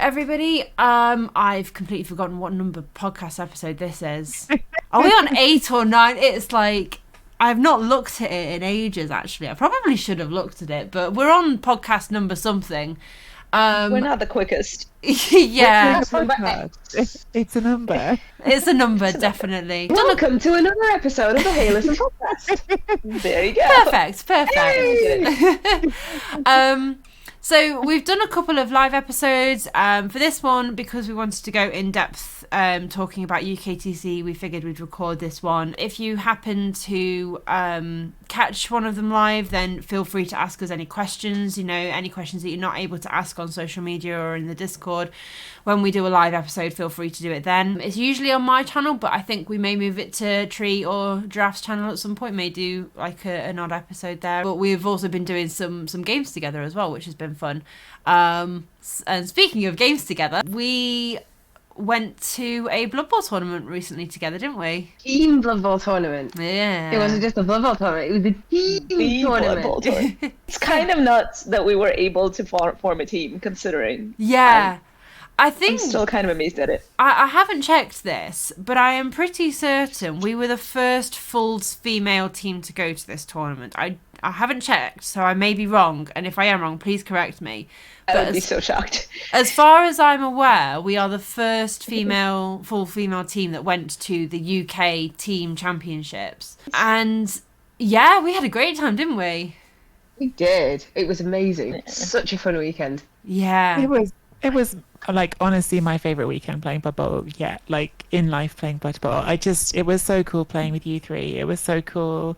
everybody. I've completely forgotten what number podcast episode this is. Are we on 8 or 9? It's like, I've not looked at it in ages, actually. I probably should have looked at it, but we're on podcast number something. We're not the quickest. Yeah. It's a number. It's a number, definitely. Welcome to another episode of the Hey Listen podcast. There you go. Perfect. So we've done a couple of live episodes. For this one, because we wanted to go in depth talking about UKTC, we figured we'd record this one. If you happen to catch one of them live, then feel free to ask us any questions. You know, any questions that you're not able to ask on social media or in the Discord. When we do a live episode, feel free to do it then. It's usually on my channel, but I think we may move it to Tree or Giraffe's channel at some point. May do like an odd episode there. But we've also been doing some games together as well, which has been fun. And speaking of games together, we went to a Blood Bowl tournament recently together, didn't we? Team Blood Bowl tournament. Yeah. It wasn't just a Blood Bowl tournament, it was a team tournament. Blood Bowl tournament. It's kind of nuts that we were able to form a team, considering. Yeah. I'm still kind of amazed at it. I haven't checked this, but I am pretty certain we were the first full female team to go to this tournament. I haven't checked, so I may be wrong, and if I am wrong, please correct me. I would be so shocked. As far as I'm aware, we are the first full female team that went to the UK Team Championships. And yeah, we had a great time, didn't we? We did. It was amazing. Yeah. Such a fun weekend. Yeah. It was like honestly my favorite weekend playing Blood Bowl yet. Like in life playing Blood Bowl. It was so cool playing with you three. It was so cool,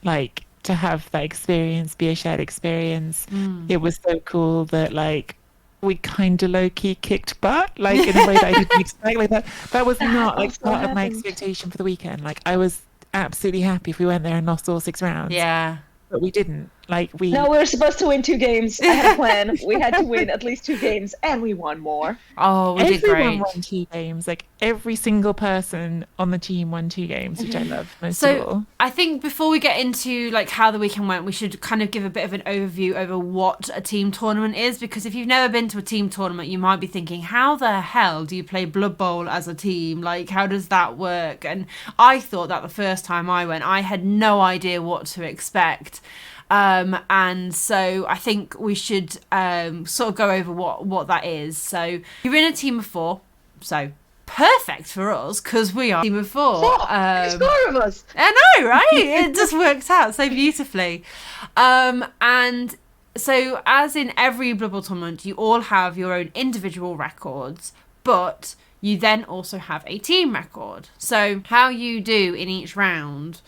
like, to have that experience be a shared experience. It was so cool that like we kind of low-key kicked butt, like in a way that I didn't expect. Like that was not like part of my expectation for the weekend. Like I was absolutely happy if we went there and lost all 6 rounds. Yeah. But we didn't. No, we were supposed to win 2 games. I had a plan. We had to win at least 2 games, and we won more. Oh, we did great. Everyone won 2 games. Like every single person on the team won 2 games, which I love most of all. I think before we get into like how the weekend went, we should kind of give a bit of an overview over what a team tournament is, because if you've never been to a team tournament, you might be thinking, how the hell do you play Blood Bowl as a team? Like, how does that work? And I thought that the first time I went, I had no idea what to expect. And so I think we should sort of go over what that is. So you're in a team of 4, so perfect for us because we are a team of 4. There's 4 of us. I know, right? It just works out so beautifully. And so as in every Blood Bowl tournament, you all have your own individual records, but you then also have a team record. So how you do in each round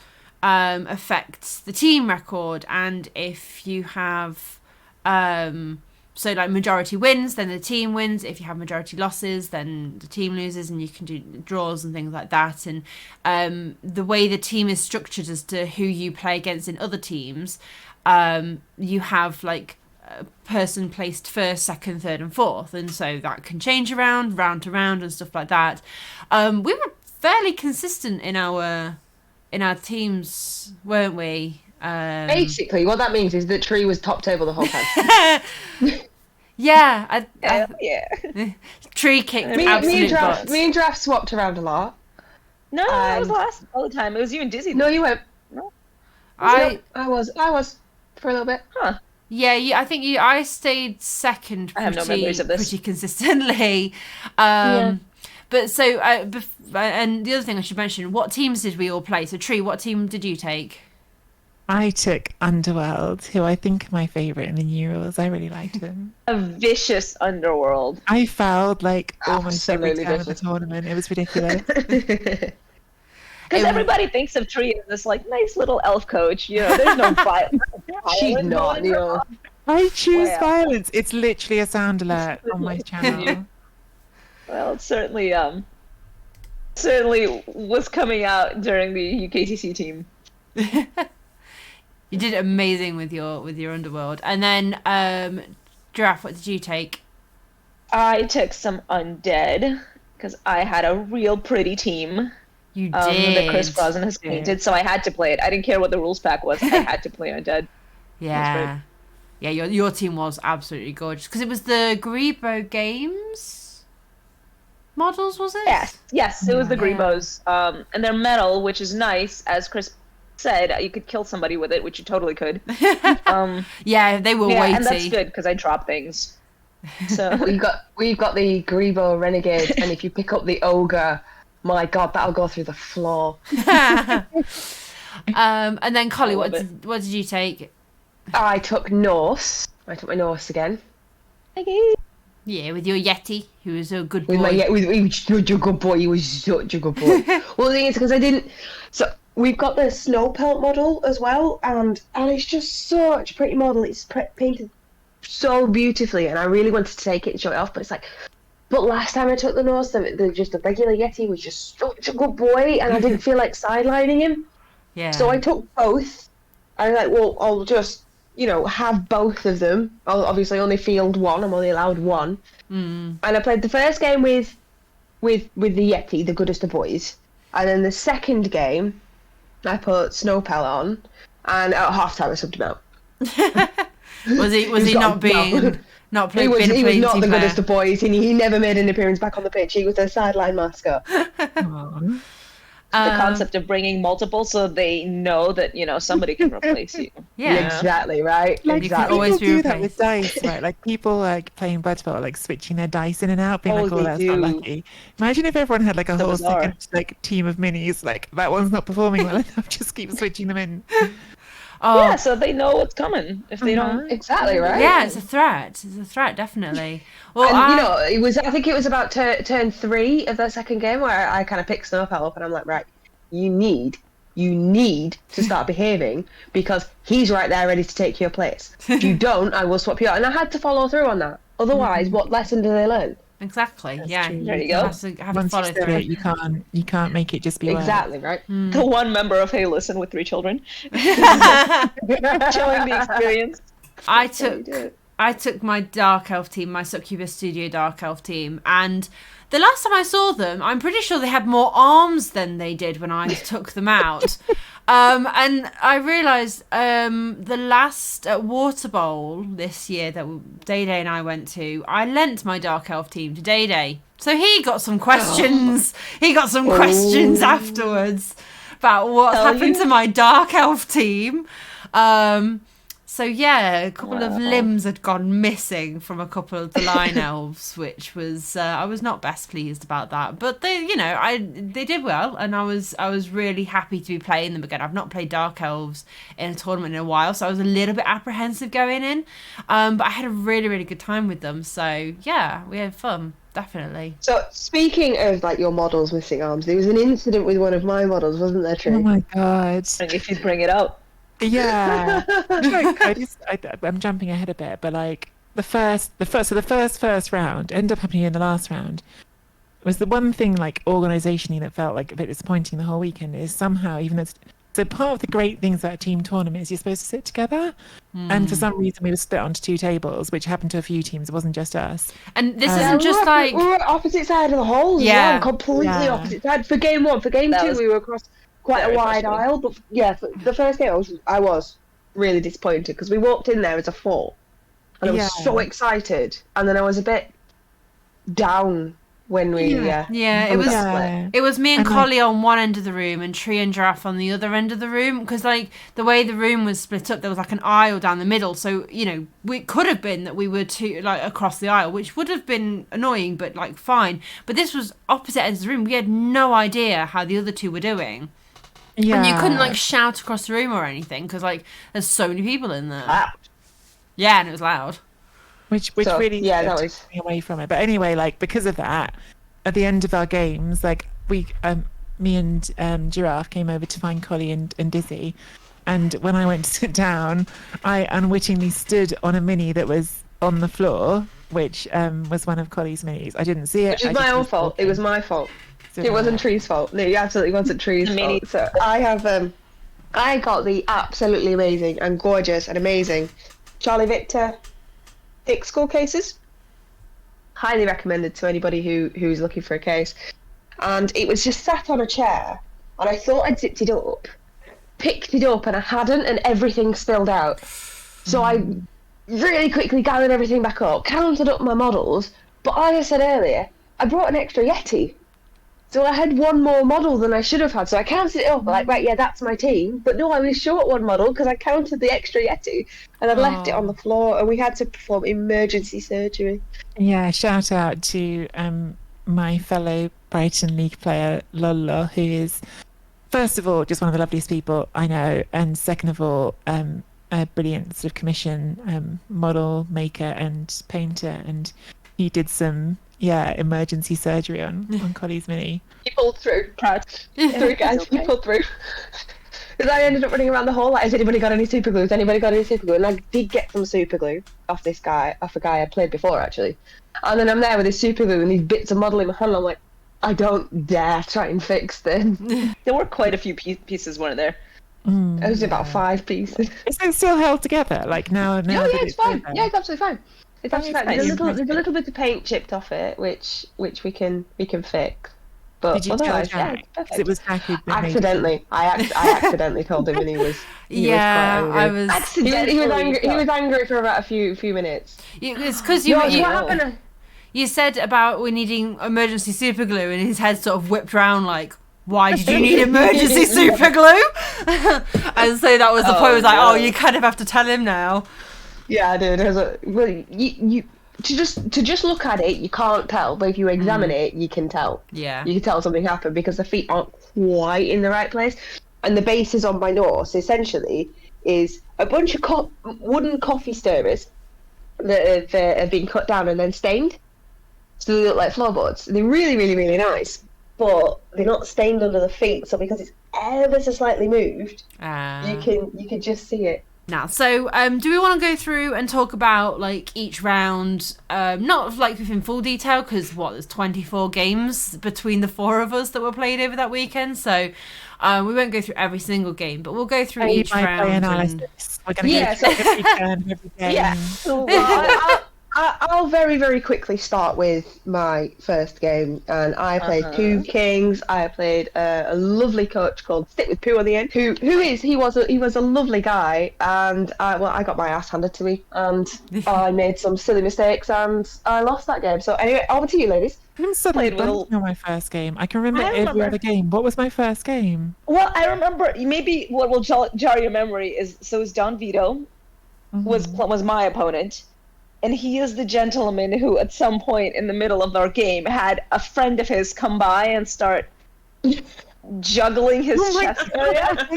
affects the team record, and if you have so like majority wins, then the team wins. If you have majority losses, then the team loses, and you can do draws and things like that. And the way the team is structured as to who you play against in other teams, you have like a person placed first, second, third and fourth, and so that can change around round to round and stuff like that. We were fairly consistent in our teams, weren't we? Basically, what that means is that Tree was top table the whole time. Yeah. Tree kicked absolute butts. Me and Draft swapped around a lot. No, I was last all the time. It was you and Dizzy. No, you went. No. I was for a little bit. Huh. Yeah, I think I stayed second I have no memories of this. pretty consistently. But so, and the other thing I should mention, what teams did we all play? So, Tree, what team did you take? I took Underworld, who I think are my favourite in the new rules. I really liked them. A vicious underworld. I fouled like almost every Absolutely turn of the vicious. tournament. It was ridiculous. Because everybody thinks of Tree as this like nice little elf coach. You know, there's no violence. She's not, you know. I choose Wow. violence. It's literally a sound alert on my channel. Well, it certainly was coming out during the UKTC team. You did amazing with your Underworld. And then, Giraffe, what did you take? I took some undead because I had a real pretty team. You did. That Chris Brosnan has painted, so I had to play it. I didn't care what the rules pack was. I had to play undead. Yeah. Yeah, your team was absolutely gorgeous. Because it was the Grebo Games? models, was it? Yes, it was the Greebos. And they're metal, which is nice. As Chris said, you could kill somebody with it, which you totally could. Yeah, they were weighty. And that's good because I drop things. So we've got the Greebo Renegade, and if you pick up the Ogre, my God, that'll go through the floor. And then Collie, what did you take? I took Norse. I took my Norse again. Yeah, with your Yeti, who was a good boy. He was such a good boy. He was such a good boy. Well, the thing is, because I didn't. So we've got the snow pelt model as well, and it's just such a pretty model. It's painted so beautifully, and I really wanted to take it and show it off, but it's like. But last time I took the Norse, just a regular Yeti was just such a good boy, and I didn't feel like sidelining him. Yeah. So I took both. I was like, well, I'll just, have both of them. I'll obviously only field one. I'm only allowed one. And I played the first game with the Yeti, the goodest of boys. And then the second game, I put Snowpel on, and at halftime I subbed him out. was he not being not playing? He was not the goodest of boys. He never made an appearance back on the pitch. He was a sideline mascot. The concept of bringing multiple so they know that somebody can replace you. Yeah, exactly right. Like, exactly. People do that with dice, right? Like people like playing Blood Bowl, like switching their dice in and out, being like, "Oh, that's not lucky." Imagine if everyone had like a whole second team of minis. Like that one's not performing well enough. Just keep switching them in. Yeah, so they know what's coming if they don't. Exactly right. Yeah, it's a threat. It's a threat, definitely. Well, and, it was. I think it was about turn 3 of the second game where I kind of picked Snowpel up, and I'm like, right, you need to start behaving because he's right there ready to take your place. If you don't, I will swap you out. And I had to follow through on that. Otherwise, what lesson do they learn? Exactly. That's true. There you go. Have to follow through. You can't make it just be exactly right. The one member of Hey Listen with 3 children showing the experience. I took my Dark Elf team, my Succubus Studio Dark Elf team, and the last time I saw them, I'm pretty sure they had more arms than they did when I took them out. And I realised the last Water Bowl this year that Day Day and I went to, I lent my Dark Elf team to Day Day. So he got some questions. He got some questions afterwards about what's happened to my Dark Elf team. So yeah, a couple of limbs had gone missing from a couple of the line elves, which was I was not best pleased about that. But they did well, and I was really happy to be playing them again. I've not played Dark Elves in a tournament in a while, so I was a little bit apprehensive going in. But I had a really, really good time with them. So yeah, we had fun. Definitely. So speaking of like your models missing arms, there was an incident with one of my models, wasn't there, Tree? Oh my God! And if you bring it up. Yeah, I'm jumping ahead a bit, but like the first round ended up happening in the last round. It was the one thing like organisationally that felt like a bit disappointing the whole weekend is somehow so part of the great things about a team tournament is you're supposed to sit together, and for some reason we were split onto 2 tables, which happened to a few teams. It wasn't just us. And this isn't just like we were opposite side of the hall. Yeah, completely opposite side. For game 1, for game 2, we were across quite a wide aisle, but yeah, for the first game I was really disappointed because we walked in there as a 4 and I was so excited, and then I was a bit down when we it was me and Collie on one end of the room and Tree and Giraffe on the other end of the room, because like the way the room was split up, there was like an aisle down the middle, so it could have been that we were 2 like across the aisle, which would have been annoying but like fine, but this was opposite ends of the room. We had no idea how the other 2 were doing. Yeah. And you couldn't like shout across the room or anything because like there's so many people in there. Loud. Yeah, and it was loud. Which really took me away from it. But anyway, like because of that, at the end of our games, like me and Giraffe came over to find Collie and Dizzy, and when I went to sit down, I unwittingly stood on a mini that was on the floor, which was one of Collie's minis. I didn't see it. Which is my own fault. It was my fault. It wasn't Tree's fault. No, it absolutely wasn't Tree's fault. So I have I got the absolutely amazing and gorgeous and amazing Charlie Victor thick skull cases. Highly recommended to anybody who's looking for a case. And it was just sat on a chair, and I thought I'd zipped it up, picked it up, and I hadn't, and everything spilled out. So I really quickly gathered everything back up, counted up my models, but like I said earlier, I brought an extra Yeti. So I had one more model than I should have had. So I counted it up, like, right, yeah, that's my team. But no, I was short one model because I counted the extra Yeti. And I'd left it on the floor, and we had to perform emergency surgery. Yeah, shout out to my fellow Brighton League player, Lola, who is, first of all, just one of the loveliest people I know. And second of all, a brilliant sort of commission model maker and painter. And he did some... emergency surgery on Collie's Mini. He pulled through. Proud. Through, guys. He pulled through. Because I ended up running around the hall like, has anybody got any super glue? Has anybody got any super glue? And I did get some super glue off a guy I played before, actually. And then I'm there with his super glue and these bits of model in my hand. I'm like, I don't dare try and fix this. There were quite a few pieces, weren't there? It was about 5 pieces. Is it still held together? Like now? Oh, yeah, it's fine. Yeah, it's absolutely fine. It's actually fine. There's a little bit of paint chipped off it, which we can fix. But did you otherwise, tell Jack? Because it was Jack who'd been accidentally. I accidentally told him, and he was I was. He was angry for about a few minutes. It's because what happened? You said about we needing emergency super glue, and his head sort of whipped around like, why did you need emergency super glue? And so that was the point. Was like, oh, you kind of have to tell him now. Yeah, I did. You to just look at it, you can't tell, but if you examine it, you can tell. Yeah, you can tell something happened because the feet aren't quite in the right place, and the base is on my nose. Essentially, is a bunch of wooden coffee stirrers that have been cut down and then stained, so they look like floorboards. They're really, really, really nice, but they're not stained under the feet. So because it's ever so slightly moved, you can just see it. Now, so do we want to go through and talk about like each round, not like in full detail because there's 24 games between the 4 of us that were played over that weekend, so we won't go through every single game, but we'll go through each round. We're going to go through every turn, every game. Yeah. So, I'll very, very quickly start with my first game, and I played 2 kings. I played a lovely coach called Stick with Pooh on the end. He was a lovely guy, and I got my ass handed to me, and I made some silly mistakes, and I lost that game. So anyway, over to you, ladies. I'm suddenly blanking on my first game. I can remember every other game. What was my first game? Well, I remember maybe what will jar your memory is Don Vito was my opponent. And he is the gentleman who, at some point in the middle of our game, had a friend of his come by and start juggling his chest area.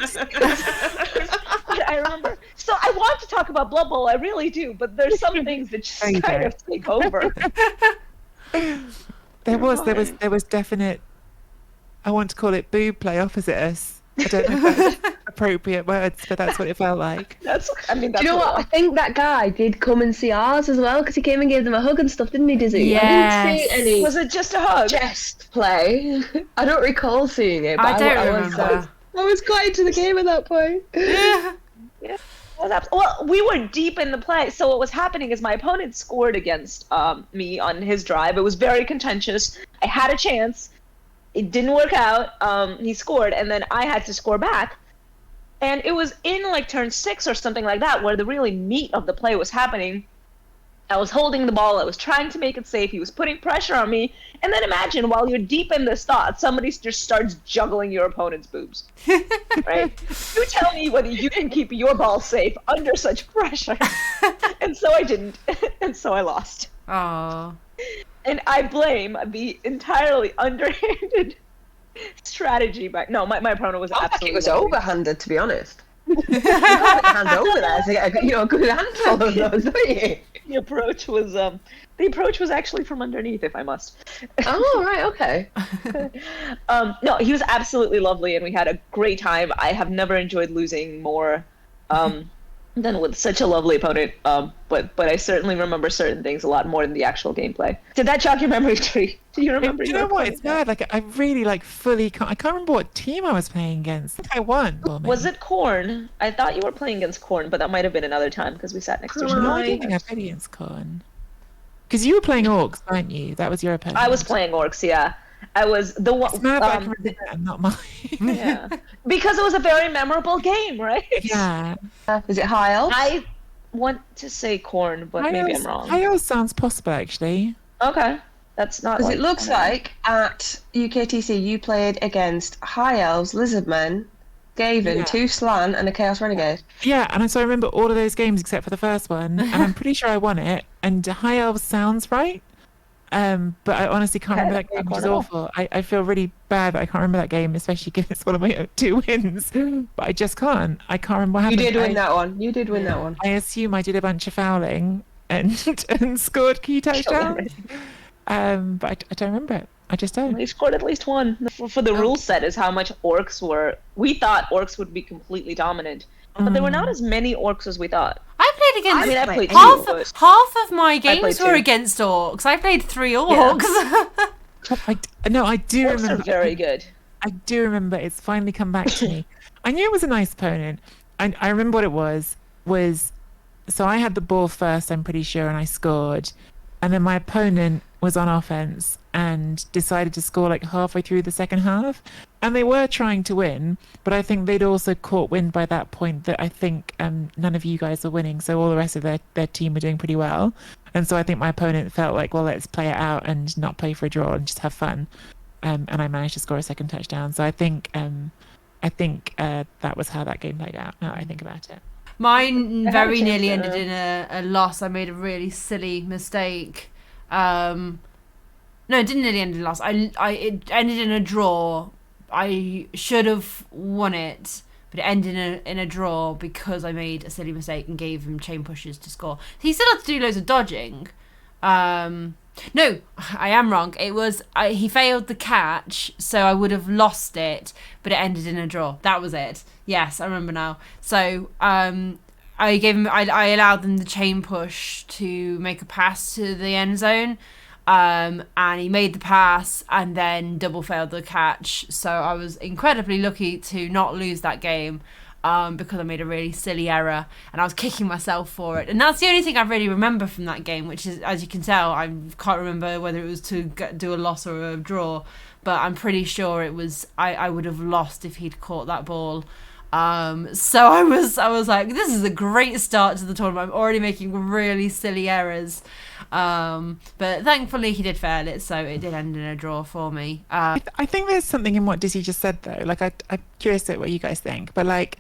I remember. So I want to talk about Blood Bowl, I really do, but there's some things that just kind of take over. There was definite. I want to call it boob play opposite us. I don't know if that's appropriate words, but that's what it felt like. Do you know what? I think that guy did come and see ours as well, because he came and gave them a hug and stuff, didn't he, Dizzy? Yes. I didn't see any. Was it just a hug? Chest play. I don't recall seeing it. But I don't remember. I was quite into the game at that point. Yeah. Well, we were deep in the play, so what was happening is my opponent scored against me on his drive. It was very contentious. I had a chance. It didn't work out. He scored, and then I had to score back. And it was in like turn 6 or something like that where the really meat of the play was happening. I was holding the ball. I was trying to make it safe. He was putting pressure on me. And then imagine, while you're deep in this thought, somebody just starts juggling your opponent's boobs. Right? You tell me whether you can keep your ball safe under such pressure. And so I didn't. And so I lost. Aww. And I blame the entirely underhanded strategy. But no, my opponent was absolutely. It was overhanded, to be honest. You can't hand over there to get a good handful of those, don't you? The approach was actually from underneath, if I must. Oh, right, okay. No, he was absolutely lovely, and we had a great time. I have never enjoyed losing more than with such a lovely opponent. But I certainly remember certain things a lot more than the actual gameplay. Did that jog your memory, Tree? Do you remember? Do you know what? It's bad. Like I really fully can't. I can't remember what team I was playing against. I think I won. Was it Korn? I thought you were playing against Korn, but that might have been another time because we sat next to each other. No, I don't think I played against Korn. Because you were playing Orcs, weren't you? That was your opponent. I was playing Orcs, yeah. I was the one. It's mad I can remember that, not mine. Yeah. Because it was a very memorable game, right? Yeah. Is it high elf? I want to say Korn, but maybe I'm wrong. High elf sounds possible, actually. Okay. That's not. Because like, it looks like at UKTC you played against High Elves, Lizardmen, Skaven, Yeah. 2 Slan, and a Chaos Renegade. Yeah, and so I remember all of those games except for the first one, and I'm pretty sure I won it. And High Elves sounds right, but I honestly can't remember that game, which is awful. I feel really bad that I can't remember that game, especially given it's one of my 2 wins. But I just can't. I can't remember what happened. You did win that one. You did win that one. I assume I did a bunch of fouling and scored key touchdowns. But I don't remember it. I just don't. They scored at least one. For the rule set is how much orcs were. We thought orcs would be completely dominant, but there were not as many orcs as we thought. I played against. I mean, I played half of my games played were 2. against orcs. I played 3 orcs. I do Orcs remember. are very good. I do remember. It's finally come back to me. I knew it was a nice opponent. I remember what it was. So I had the ball first, I'm pretty sure, and I scored. And then my opponent was on offense and decided to score like halfway through the second half. And they were trying to win, but I think they'd also caught wind by that point that I think none of you guys were winning. So all the rest of their team were doing pretty well. And so I think my opponent felt like, well, let's play it out and not play for a draw and just have fun. And I managed to score a second touchdown. So I think that was how that game played out, now that I think about it. Mine very nearly ended in a loss. I made a really silly mistake. No, it didn't nearly end in a loss. It ended in a draw. I should have won it, but it ended in a draw because I made a silly mistake and gave him chain pushes to score. He still had to do loads of dodging. No, I am wrong. It was he failed the catch, so I would have lost it, but it ended in a draw. That was it. Yes, I remember now. So I gave him. I allowed them the chain push to make a pass to the end zone, and he made the pass and then double failed the catch. So I was incredibly lucky to not lose that game. Because I made a really silly error and I was kicking myself for it. And that's the only thing I really remember from that game, which is, as you can tell, I can't remember whether it was to do a loss or a draw, but I'm pretty sure it was, I would have lost if he'd caught that ball. So I was like, this is a great start to the tournament. I'm already making really silly errors. But thankfully he did fail it, so it did end in a draw for me. I think there's something in what Dizzy just said though. Like I'm curious to what you guys think, but like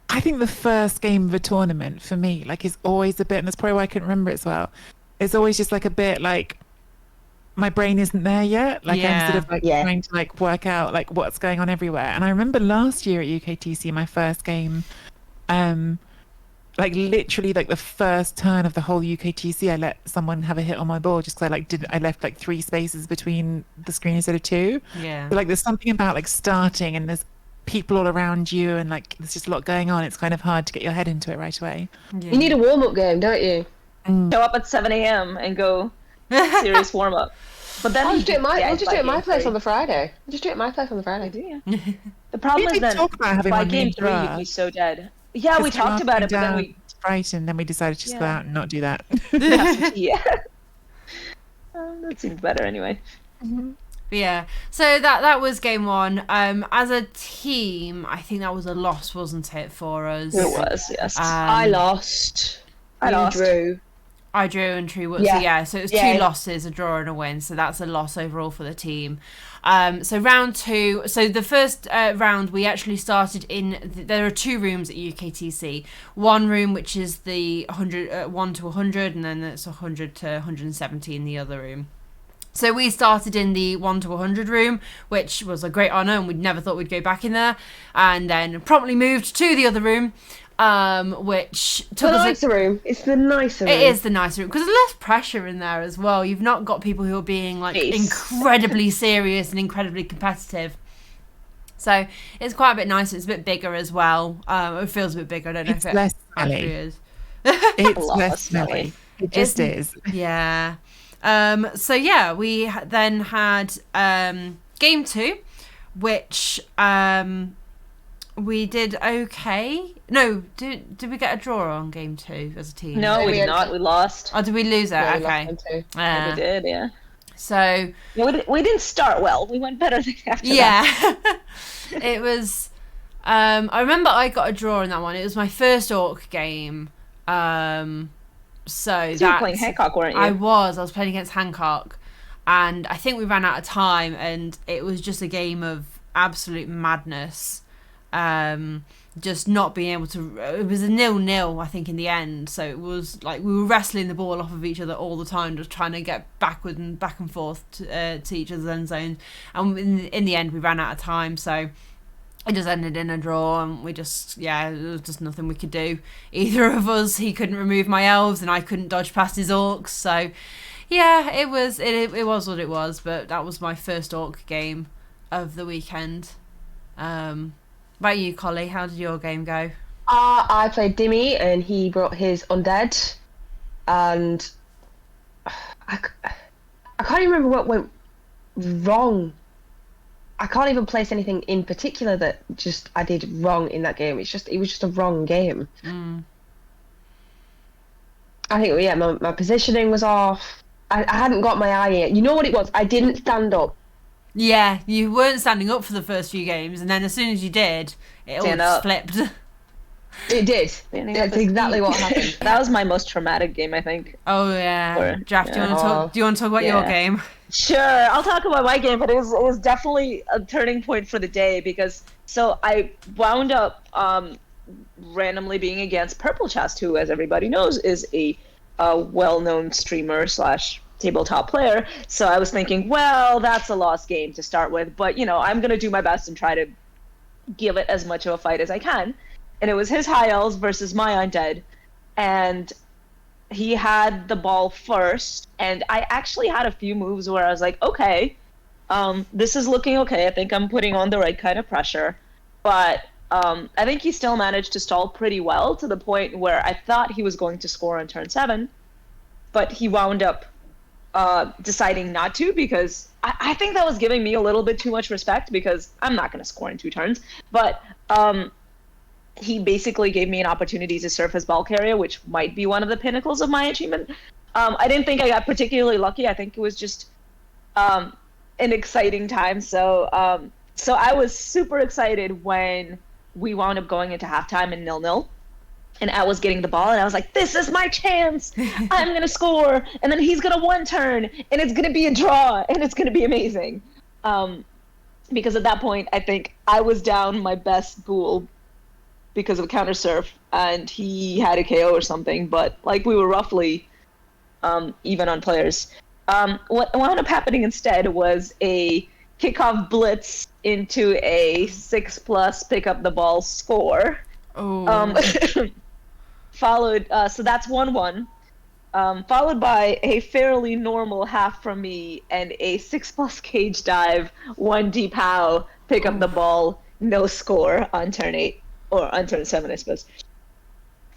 I think the first game of a tournament for me like is always a bit, and that's probably why I couldn't remember it as well. It's always just like a bit like my brain isn't there yet. Like I'm sort of like trying to like work out like what's going on everywhere. And I remember last year at UKTC, my first game, like literally like the first turn of the whole UKTC, I let someone have a hit on my ball just because I left like 3 spaces between the screen instead of 2. Yeah. But like there's something about like starting and there's people all around you and like there's just a lot going on. It's kind of hard to get your head into it right away. Yeah. You need a warm-up game, don't you? Show up at 7 a.m. and go serious warm-up. But then I'll just do it at my place on the Friday. The problem is that talk about having by one game named 3 you'd be so dead. Yeah, we talked about it, but then we and then we decided to just go out and not do that. yeah. That seems better anyway. Yeah, so that was game 1. As a team, I think that was a loss, wasn't it, for us? It was, yes. I lost. You drew. I drew and Tree was so it was 2 losses, a draw and a win, so that's a loss overall for the team. So round 2, so the first round we actually started in there are 2 rooms at UKTC. One room which is the 1 to 100, and then it's 100 to 170 in the other room. So we started in the 1 to 100 room, which was a great honour, and we'd never thought we'd go back in there, and then promptly moved to the other room, which took the nicer room. It's the nicer room. It is the nicer room because there's less pressure in there as well. You've not got people who are being like incredibly serious and incredibly competitive. So it's quite a bit nicer. It's a bit bigger as well. It feels a bit bigger. I don't know if it less actually smelly. is. It's less smelly. It just is. Yeah. So yeah, we then had game 2, which we did okay. No, did we get a draw on game 2 as a team? No, we did not. We lost. Oh, did we lose it? Yeah, Okay. We did, yeah. So we didn't start well. We went better after that. Yeah. It was. I remember I got a draw in that one. It was my first orc game. So you were playing Hancock, weren't you? I was playing against Hancock. and I think we ran out of time, and it was just a game of absolute madness. Just not being able to. It was a 0-0, I think, in the end. So it was like we were wrestling the ball off of each other all the time, just trying to get backward and back and forth to each other's end zone. And in the end, we ran out of time. So it just ended in a draw, and there was just nothing we could do. Either of us, he couldn't remove my elves, and I couldn't dodge past his orcs. So yeah, it was what it was. But that was my first orc game of the weekend. About you, Collie, how did your game go? I played Dimmy, and he brought his undead, and I can't even remember what went wrong. I can't even place anything in particular that just I did wrong in that game. It was just a wrong game. I think my positioning was off. I hadn't got my eye in. You know what it was? I didn't stand up. Yeah, you weren't standing up for the first few games, and then as soon as you did, it all just flipped. It did. That's exactly what happened. That was my most traumatic game, I think. Oh yeah, Jaff, do you want to talk about your game? Sure, I'll talk about my game, but it was definitely a turning point for the day because I wound up randomly being against Purple Chest, who, as everybody knows, is a well-known streamer / tabletop player. So I was thinking, well, that's a lost game to start with, but I'm gonna do my best and try to give it as much of a fight as I can. And it was his high elves versus my undead, and he had the ball first, and I actually had a few moves where I was like, okay, this is looking okay. I think I'm putting on the right kind of pressure, but I think he still managed to stall pretty well to the point where I thought he was going to score on turn 7, but he wound up deciding not to, because I think that was giving me a little bit too much respect, because I'm not going to score in 2 turns. But he basically gave me an opportunity to surf his ball carrier, which might be one of the pinnacles of my achievement. I didn't think I got particularly lucky. I think it was just an exciting time. So I was super excited when we wound up going into halftime in 0-0. And I was getting the ball, and I was like, this is my chance. I'm going to score, and then he's going to one turn, and it's going to be a draw, and it's going to be amazing. Because at that point, I think I was down my best ghoul because of counter surf, and he had a KO or something, but we were roughly even on players. What wound up happening instead was a kickoff blitz into a 6+ pick up the ball score. Followed, so that's 1-1. Followed by a fairly normal half from me and a 6+ cage dive, 1 deep how, pick up the ball, no score on turn 8 or on turn 7, I suppose.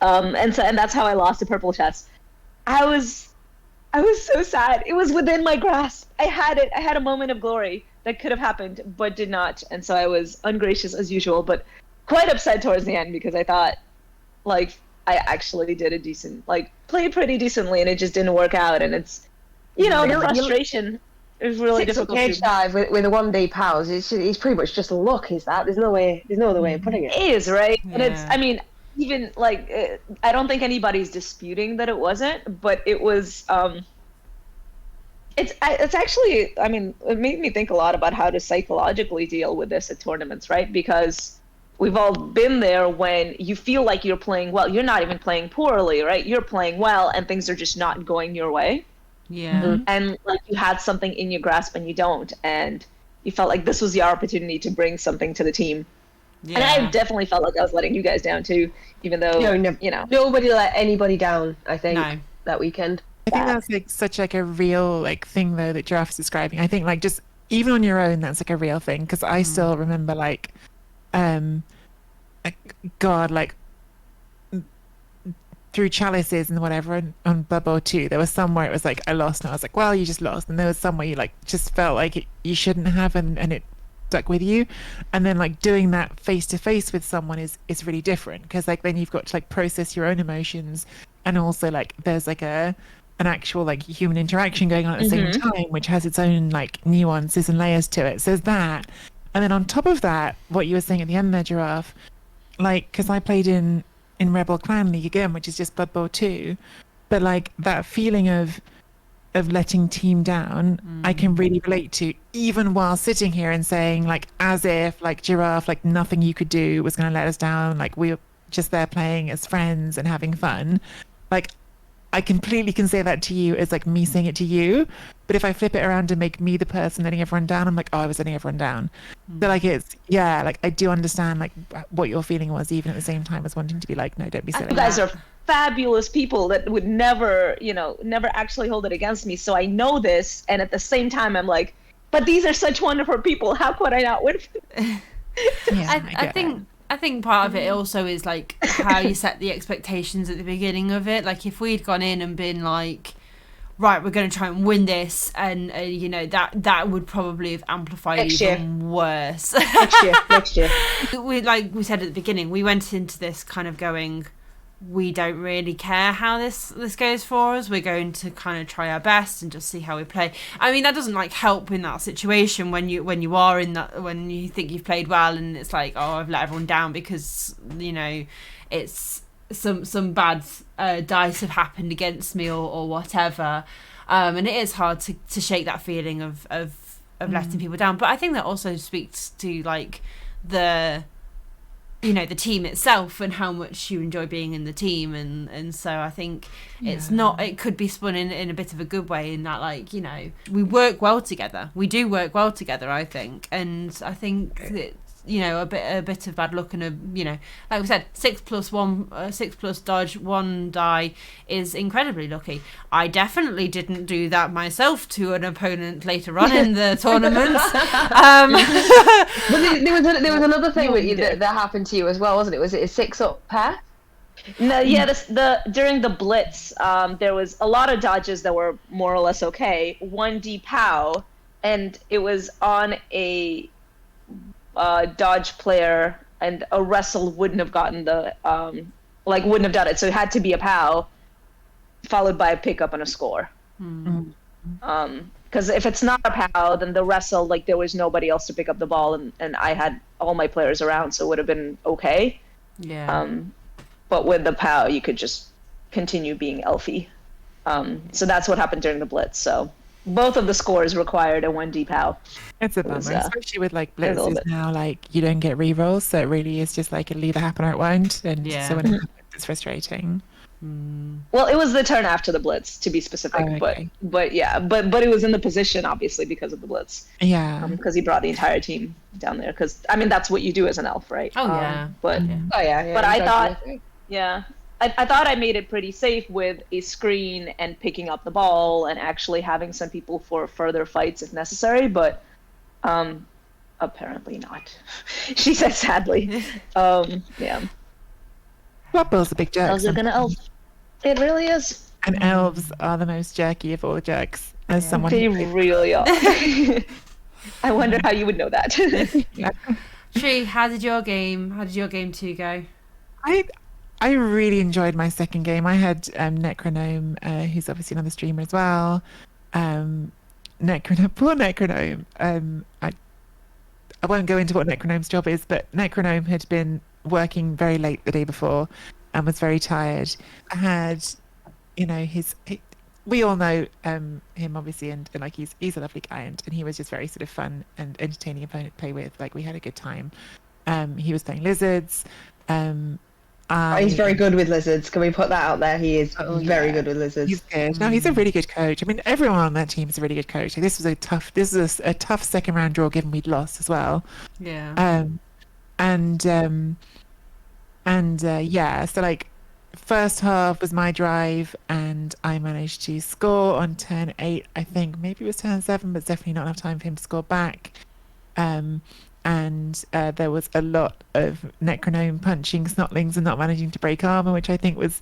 And that's how I lost to Purple Chest. I was so sad. It was within my grasp. I had it. I had a moment of glory that could have happened, but did not. And so I was ungracious as usual, but quite upset towards the end, because I thought, I actually did a decent, played pretty decently, and it just didn't work out. And it's, the frustration is really difficult. Cage dive with a 1 deep house. It's pretty much just luck. Is that? There's no other way of putting it. It is, right? Yeah. And it's, I mean, even I don't think anybody's disputing that it wasn't, but it was. It's actually, I mean, it made me think a lot about how to psychologically deal with this at tournaments, right? Because we've all been there when you feel like you're playing well. You're not even playing poorly, right? You're playing well, and things are just not going your way. Yeah. Mm-hmm. And you had something in your grasp and you don't, and you felt like this was your opportunity to bring something to the team. Yeah. And I definitely felt like I was letting you guys down too, even though nobody let anybody down. I think that weekend. I think that's such a real thing though that Giraffe's describing. I think just even on your own, that's a real thing, because I still remember through chalices and whatever on Bubble 2, there was somewhere it was I lost, and I was like, well, you just lost. And there was somewhere you just felt like you shouldn't have, and it stuck with you. And then doing that face to face with someone is really different, because then you've got to process your own emotions, and also there's an actual human interaction going on at the same time, which has its own nuances and layers to it. So there's that. And then on top of that, what you were saying at the end there, Giraffe, because I played in Rebel Clan League again, which is just Blood Bowl 2, but that feeling of of letting team down, I can really relate to, even while sitting here and saying, like, as if, like, Giraffe, like, nothing you could do was going to let us down. Like, we were just there playing as friends and having fun. Like, I completely can say that to you as, like, me saying it to you. But if I flip it around and make me the person letting everyone down, I'm like, oh, I was letting everyone down. So, like, it's, yeah, like, I do understand, like, what your feeling was, even at the same time as wanting to be like, no, don't be silly. You guys are fabulous people that would never, never actually hold it against me. So I know this, and at the same time, I'm like, but these are such wonderful people. How could I not win? I think part of it also is like how you set the expectations at the beginning of it. Like if we'd gone in and been like, right, we're going to try and win this, and that would probably have amplified even worse. Next year. Like we said at the beginning, we went into this kind of going, we don't really care how this goes for us. We're going to kind of try our best and just see how we play. I mean, that doesn't like help in that situation when you are in that, when you think you've played well and it's like, oh, I've let everyone down because it's some bad dice have happened against me or whatever. And it is hard to shake that feeling of letting people down. But I think that also speaks to like the team itself and how much you enjoy being in the team, and so I think it could be spun in a bit of a good way, in that like we work well together. We do work well together, I think, and I think that a bit of bad luck and like we said, 6+1 dodge, 1 die is incredibly lucky. I definitely didn't do that myself to an opponent later on in the tournament. But there was another thing that happened to you as well, wasn't it? Was it a 6-up pair? No, yeah. During the blitz, there was a lot of dodges that were more or less okay. 1D POW, and it was on a dodge player, and a wrestle wouldn't have gotten wouldn't have done it, so it had to be a POW followed by a pickup and a score. Because if it's not a POW, then the wrestle, like, there was nobody else to pick up the ball, and I had all my players around, so it would have been okay. But with the POW, you could just continue being Elfie. So that's what happened during the blitz. So both of the scores required a 1D POW. It's a bummer, especially with like blitzes now. Like you don't get rerolls, so it really is just like it'll either happen or it won't. And so when it happens, it's frustrating. Well, it was the turn after the blitz, to be specific. Oh, okay. But it was in the position obviously because of the blitz. Yeah. Because he brought the entire team down there. Because I mean that's what you do as an elf, right? Oh yeah. But I thought, I thought I made it pretty safe with a screen and picking up the ball and actually having some people for further fights if necessary, but apparently not. She said sadly. Yeah. Blood Bowl's a big jerk. Elves are gonna elf. It really is. And elves are the most jerky of all the jerks. As someone they really are. I wonder how you would know that. Tree, how did your game 2 go? I really enjoyed my second game. I had Necronome, who's obviously another streamer as well. Poor Necronome. I won't go into what Necronome's job is, but Necronome had been working very late the day before and was very tired. I had, we all know him obviously, and like he's a lovely guy, and he was just very sort of fun and entertaining opponent to play with. Like we had a good time. He was playing lizards. He's very good with lizards. Can we put that out there? He is very good with lizards. He's good. No, he's a really good coach. I mean, everyone on that team is a really good coach. This was a tough second round draw, given we'd lost as well. Yeah. So like first half was my drive, and I managed to score on turn 8. I think maybe it was turn 7, but it's definitely not enough time for him to score back. And there was a lot of Necronome punching Snotlings and not managing to break armor, which I think was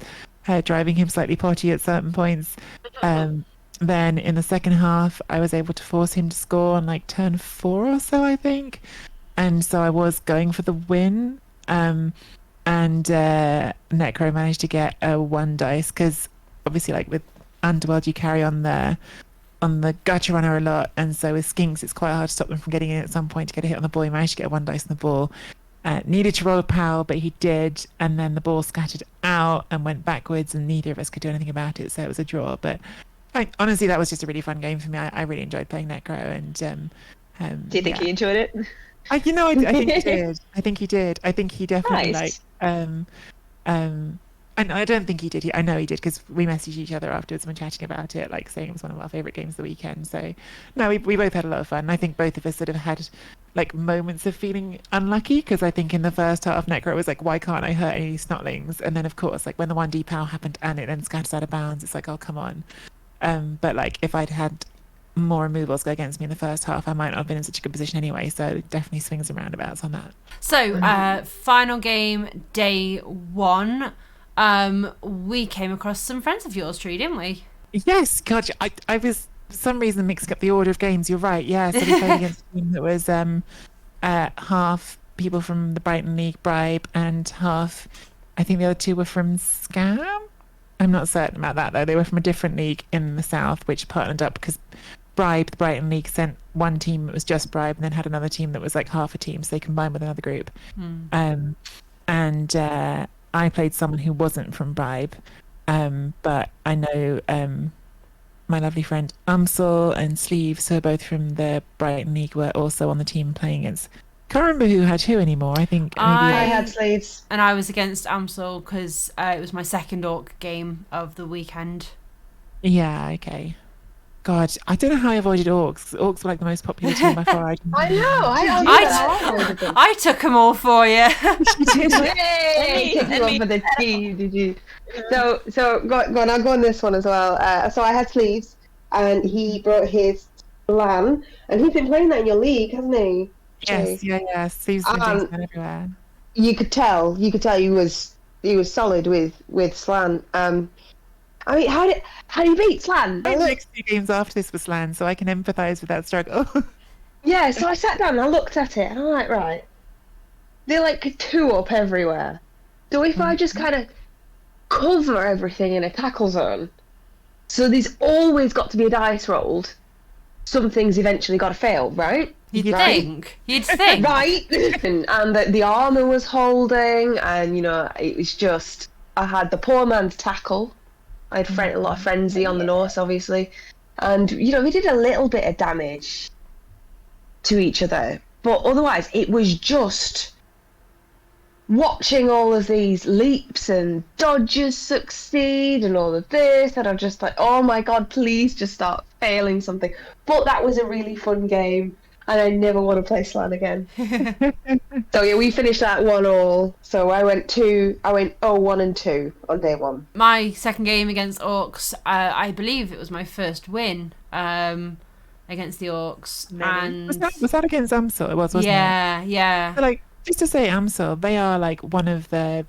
driving him slightly potty at certain points. Then in the second half, I was able to force him to score on like turn 4 or so, I think. And so I was going for the win. And Necro managed to get a 1 dice, because obviously like with Underworld, you carry on the Gacha Runner a lot, and so with Skinks it's quite hard to stop them from getting in at some point to get a hit on the ball. He managed to get a 1 dice on the ball. Needed to roll a POW, but he did, and then the ball scattered out and went backwards, and neither of us could do anything about it, so it was a draw. But honestly, that was just a really fun game for me. I really enjoyed playing Necro, and Do you think he enjoyed it? I think he did. I think he did. I think he definitely Nice. and I don't think he did. I know he did, because we messaged each other afterwards and were chatting about it, like saying it was one of our favorite games of the weekend. So no, we both had a lot of fun. I think both of us sort of had like moments of feeling unlucky, because I think in the first half, Necro was like, why can't I hurt any snotlings? And then of course, like when the 1D power happened and it then scatters out of bounds, it's like, oh come on. But like if I'd had more removals go against me in the first half, I might not have been in such a good position anyway. So definitely swings and roundabouts on that. So final game, day 1. We came across some friends of yours, Tree, didn't we? Yes, God, I was for some reason mixing up the order of games. You're right. Yeah, so we played against a team that was half people from the Brighton League, Bribe, and half, I think the other two were from Scam. I'm not certain about that though. They were from a different league in the south, which partnered up because Bribe, the Brighton League, sent one team that was just Bribe, and then had another team that was like half a team, so they combined with another group. I played someone who wasn't from Bribe, but I know my lovely friend Umsel and Sleeves, who are both from the Brighton League, were also on the team playing against. Can't remember who had who anymore. I think maybe I had Sleeves. And I was against Amsel because it was my second Orc game of the weekend. Yeah, okay. God, I don't know how I avoided Orcs. Orcs were like the most popular team by far. I know. I took them all for you. Yay! Took you over the team, did you? So go on. I'll go on this one as well. So I had Sleeves, and he brought his LAN, and he's been playing that in your league, hasn't he? Yes, yeah. Sleeves been everywhere. You could tell he was solid with Slan. I mean, how do you beat Slan? The next 2 games after this was Slan, so I can empathise with that struggle. Yeah, so I sat down and I looked at it and I'm like, right, they're like 2 up everywhere. So if I just kind of cover everything in a tackle zone, so there's always got to be a dice rolled. Something's eventually got to fail, right? You'd think. Right. And the armour was holding, and, it was just, I had the poor man's tackle. I had a lot of frenzy on the Norse, obviously. And, we did a little bit of damage to each other. But otherwise, it was just watching all of these leaps and dodges succeed and all of this. And I'm just like, oh my God, please just start failing something. But that was a really fun game. And I never want to play Slan again. So yeah, we finished that 1-1. So I went 0-1-2 on day 1. My second game against Orcs, I believe it was my first win against the Orcs. And was that against Amsel? It was, wasn't it? Yeah. So, like, just to say, Amsel, they are like one of the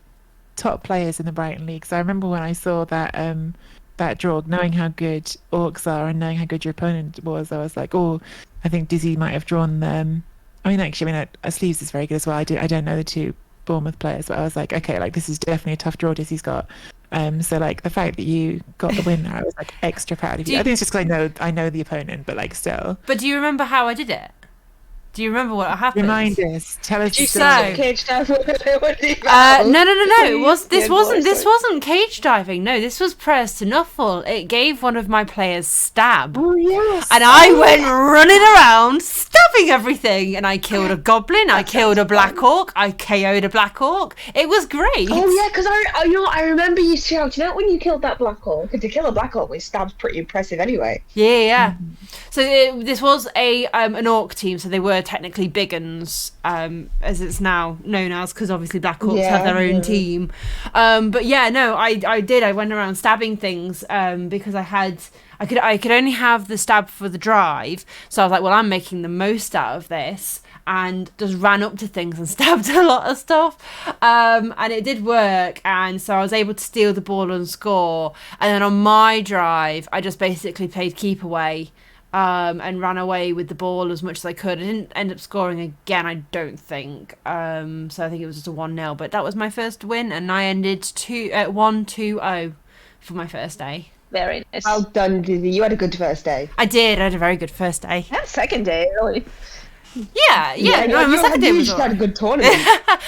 top players in the Brighton League. So I remember when I saw that draw, knowing how good Orcs are and knowing how good your opponent was, I was like, oh, I think Dizzy might have drawn them. Sleeves is very good as well. I don't know the 2 Bournemouth players, but I was like, okay, like this is definitely a tough draw Dizzy's got. So like the fact that you got the win there, I was like extra proud of you. I think it's just because I know the opponent, but like still. But do you remember how I did it? Do you remember what happened? Remind us. Tell us. Cage dive? No. This wasn't cage diving. No, this was prayers to Nuffle. It gave one of my players stab. Oh yes. And I went running around stabbing everything, and I killed a goblin. I killed a black orc. I KO'd a black orc. It was great. Oh yeah, because I remember you shouting out when you killed that black orc. To kill a black orc with stab's pretty impressive anyway. Yeah. So this was an orc team, so they were technically big uns, as it's now known as, because obviously black orcs have their own team. But yeah, no, I did. I went around stabbing things because I could only have the stab for the drive, so I was like, well, I'm making the most out of this, and just ran up to things and stabbed a lot of stuff, and it did work, and so I was able to steal the ball and score. And then on my drive, I just basically played keep away, and ran away with the ball as much as I could. I didn't end up scoring again, I don't think. So I think it was just a 1-0, but that was my first win, and I ended 1-2-0 for my first day. Very nice. Well done, Dizzy. You had a good first day. I did. I had a very good first day. That second day, really. Yeah. No, my second day was had a alright. good tournament.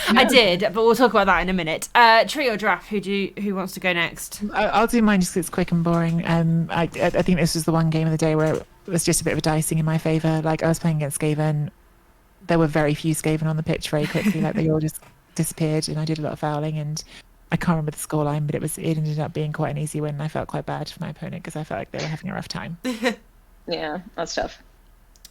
I did, but we'll talk about that in a minute. Tree or giraffe? Who wants to go next? I'll do mine just 'cause it's quick and boring. I think this was the one game of the day where it was just a bit of a dicing in my favour. Like, I was playing against Skaven. There were very few Skaven on the pitch very quickly. Like, they all just disappeared, and I did a lot of fouling, and I can't remember the scoreline, but it ended up being quite an easy win. And I felt quite bad for my opponent because I felt like they were having a rough time. Yeah, that's tough.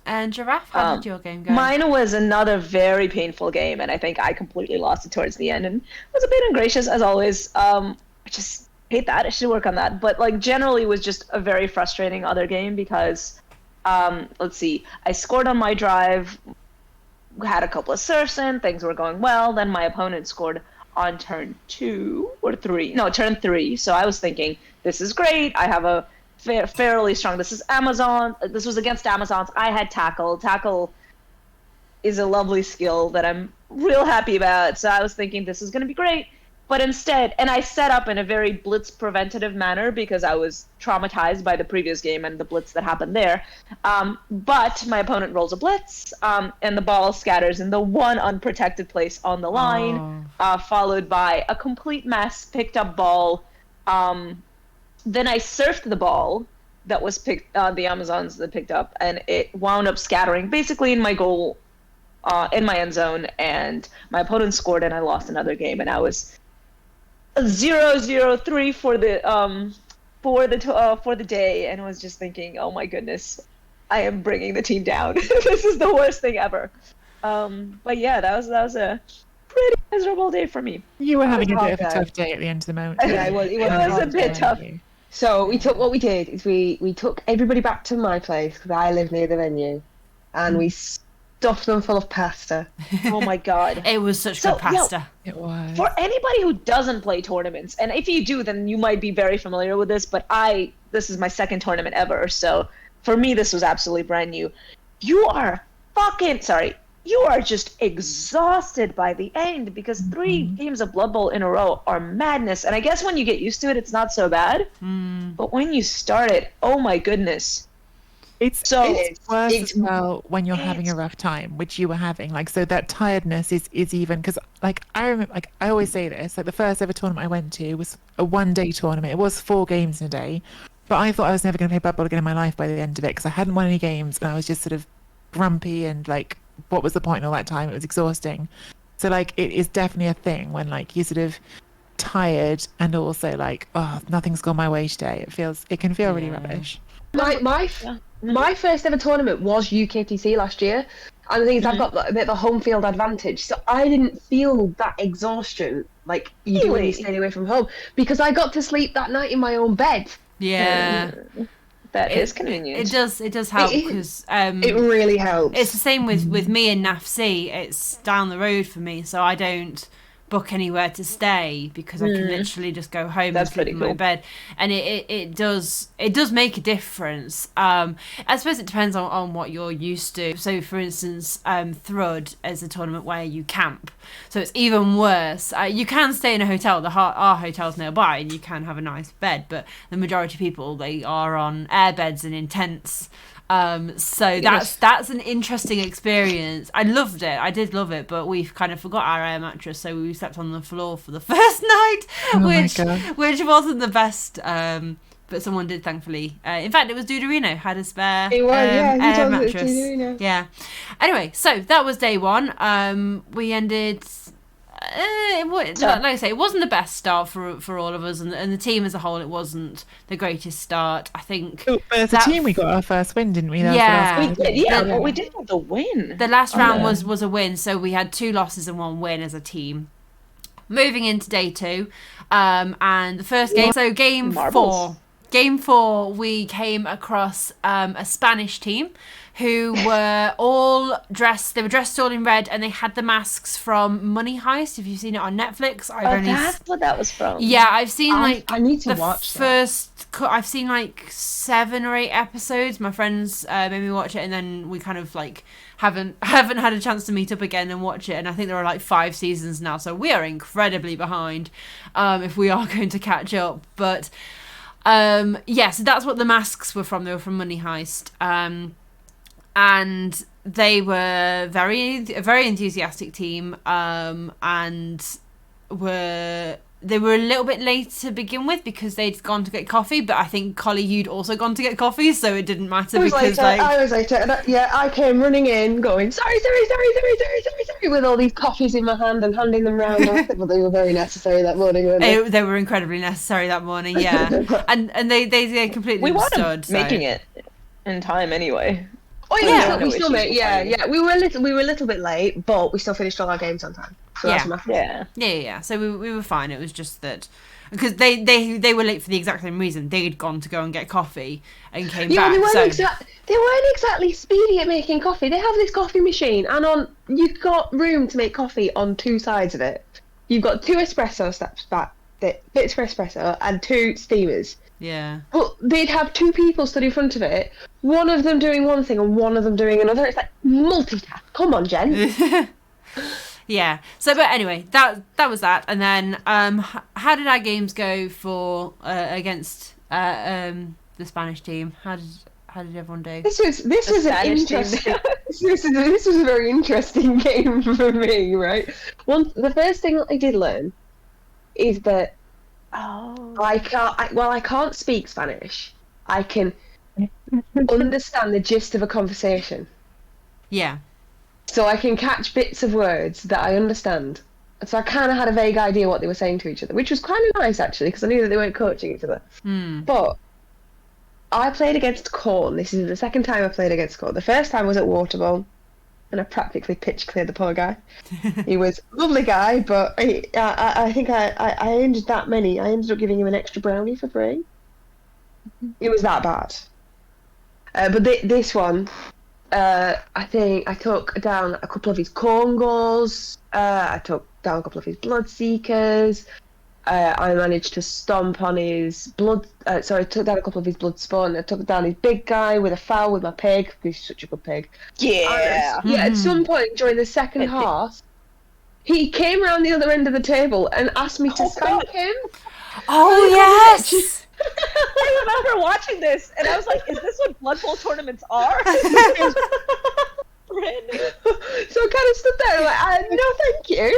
And giraffe, how did your game go? Mine was another very painful game, and I think I completely lost it towards the end and was a bit ungracious as always. I just hate that. I should work on that. But like generally was just a very frustrating other game because let's see. I scored on my drive, had a couple of surfs in, things were going well, then my opponent scored on turn 2 or 3. No, turn 3. So I was thinking, this is great. I have a fairly strong. This is Amazon. This was against Amazons. I had tackle. Tackle is a lovely skill that I'm real happy about. So I was thinking this is going to be great. But instead, and I set up in a very blitz preventative manner because I was traumatized by the previous game and the blitz that happened there. But my opponent rolls a blitz, and the ball scatters in the one unprotected place on the line, followed by a complete mess, picked up ball. Then I surfed the ball that was picked, the Amazons that picked up, and it wound up scattering basically in my goal, in my end zone, and my opponent scored, and I lost another game, and I was 0-0-3 for the day, and was just thinking, oh my goodness, I am bringing the team down. This is the worst thing ever. But yeah, that was a pretty miserable day for me. You were having a bit of a tough day at the end of the moment. Yeah, it was a bit tough. So what we did is we took everybody back to my place because I live near the venue, and we stuffed them full of pasta. Oh my god. It was such good pasta. It was. For anybody who doesn't play tournaments, and if you do, then you might be very familiar with this, but this is my second tournament ever, so for me this was absolutely brand new. You are just exhausted by the end because 3 games of Blood Bowl in a row are madness. And I guess when you get used to it, it's not so bad. But when you start it, oh my goodness. It's worse as well when you're having a rough time, which you were having. Like, so that tiredness is even because, like, I remember, like, I always say this, like, the first ever tournament I went to was a 1-day tournament. It was 4 games in a day, but I thought I was never going to play Blood Bowl again in my life by the end of it because I hadn't won any games and I was just sort of grumpy and like, what was the point in all that time? It was exhausting. So like, it is definitely a thing when like you're sort of tired and also like, oh, nothing's gone my way today. It can feel really rubbish. My first ever tournament was UKTC last year, and the thing is, I've got a bit of a home field advantage, so I didn't feel that exhaustion like you do when you stay away from home because I got to sleep that night in my own bed. Yeah. That is convenient. It does help because it really helps. It's the same with me and NAFC. It's down the road for me, so I don't book anywhere to stay because I can literally just go home and sleep in my bed, and it does make a difference. I suppose it depends on what you're used to. So for instance, Thrud is a tournament where you camp, so it's even worse. You can stay in a hotel. Our hotel's nearby and you can have a nice bed, but the majority of people, they are on air beds and in tents. So that's an interesting experience. I loved it. I did love it, but we've kind of forgot our air mattress, so we slept on the floor for the first night, which wasn't the best. But someone did, thankfully. In fact, it was Duderino had a spare air mattress. Yeah. Anyway, so that was day 1. We ended. Like I say, it wasn't the best start for all of us, and the team as a whole, it wasn't the greatest start. I think. But as a team, we got our first win, didn't we? We did have the win. The last round was a win, so we had 2 losses and 1 win as a team. Moving into day 2, and the first game. So game 4, we came across a Spanish team who were all dressed. They were dressed all in red, and they had the masks from Money Heist. If you've seen it on Netflix, that's what that was from. Yeah, I've seen I need to watch that. I've seen like 7 or 8 episodes. My friends made me watch it, and then we kind of like haven't had a chance to meet up again and watch it. And I think there are like 5 seasons now, so we are incredibly behind if we are going to catch up. But so that's what the masks were from. They were from Money Heist. And they were a very enthusiastic team, and they were a little bit late to begin with because they'd gone to get coffee, but I think, Collie, you'd also gone to get coffee, so it didn't matter because I was later, and I came running in going, sorry, with all these coffees in my hand and handing them round. But they were very necessary that morning, weren't they? They were incredibly necessary that morning, yeah. and they completely understood. Making it in time anyway. Oh yeah, we still made. Yeah. We were a little bit late, but we still finished all our games on time. So Yeah. So we were fine. It was just that because they were late for the exact same reason. They'd gone to go and get coffee and came back. They weren't exactly speedy at making coffee. They have this coffee machine, and you've got room to make coffee on two sides of it. You've got 2 espresso bits for espresso and 2 steamers. Yeah. But they'd have 2 people stood in front of it, one of them doing one thing and one of them doing another. It's like multitask. Come on, Jen. Yeah. So, but anyway, that was that. And then, how did our games go for against the Spanish team? How did everyone do? This was an interesting. This was a very interesting game for me, right? The first thing that I did learn is that I can't speak Spanish. I can understand the gist of a conversation. Yeah. So I can catch bits of words that I understand. So I kind of had a vague idea what they were saying to each other, which was kind of nice actually, because I knew that they weren't coaching each other. But I played against Corn. This is the second time I played against Corn. The first time was at Waterbowl, and I practically pitch cleared the poor guy. He was a lovely guy, but I think I ended that many. I ended up giving him an extra brownie for free. It was that bad. But this one, I think I took down a couple of his corn goals. I took down a couple of his blood seekers. I managed to stomp on his I took down a couple of his blood spawn. I took down his big guy with a foul with my pig. He's such a good pig. Yeah. At some point during the second half, he came around the other end of the table and asked me to spank him. Oh, yes! I remember watching this, and I was like, is this what Blood Bowl tournaments are? Random. So I kind of stood there like, no thank you.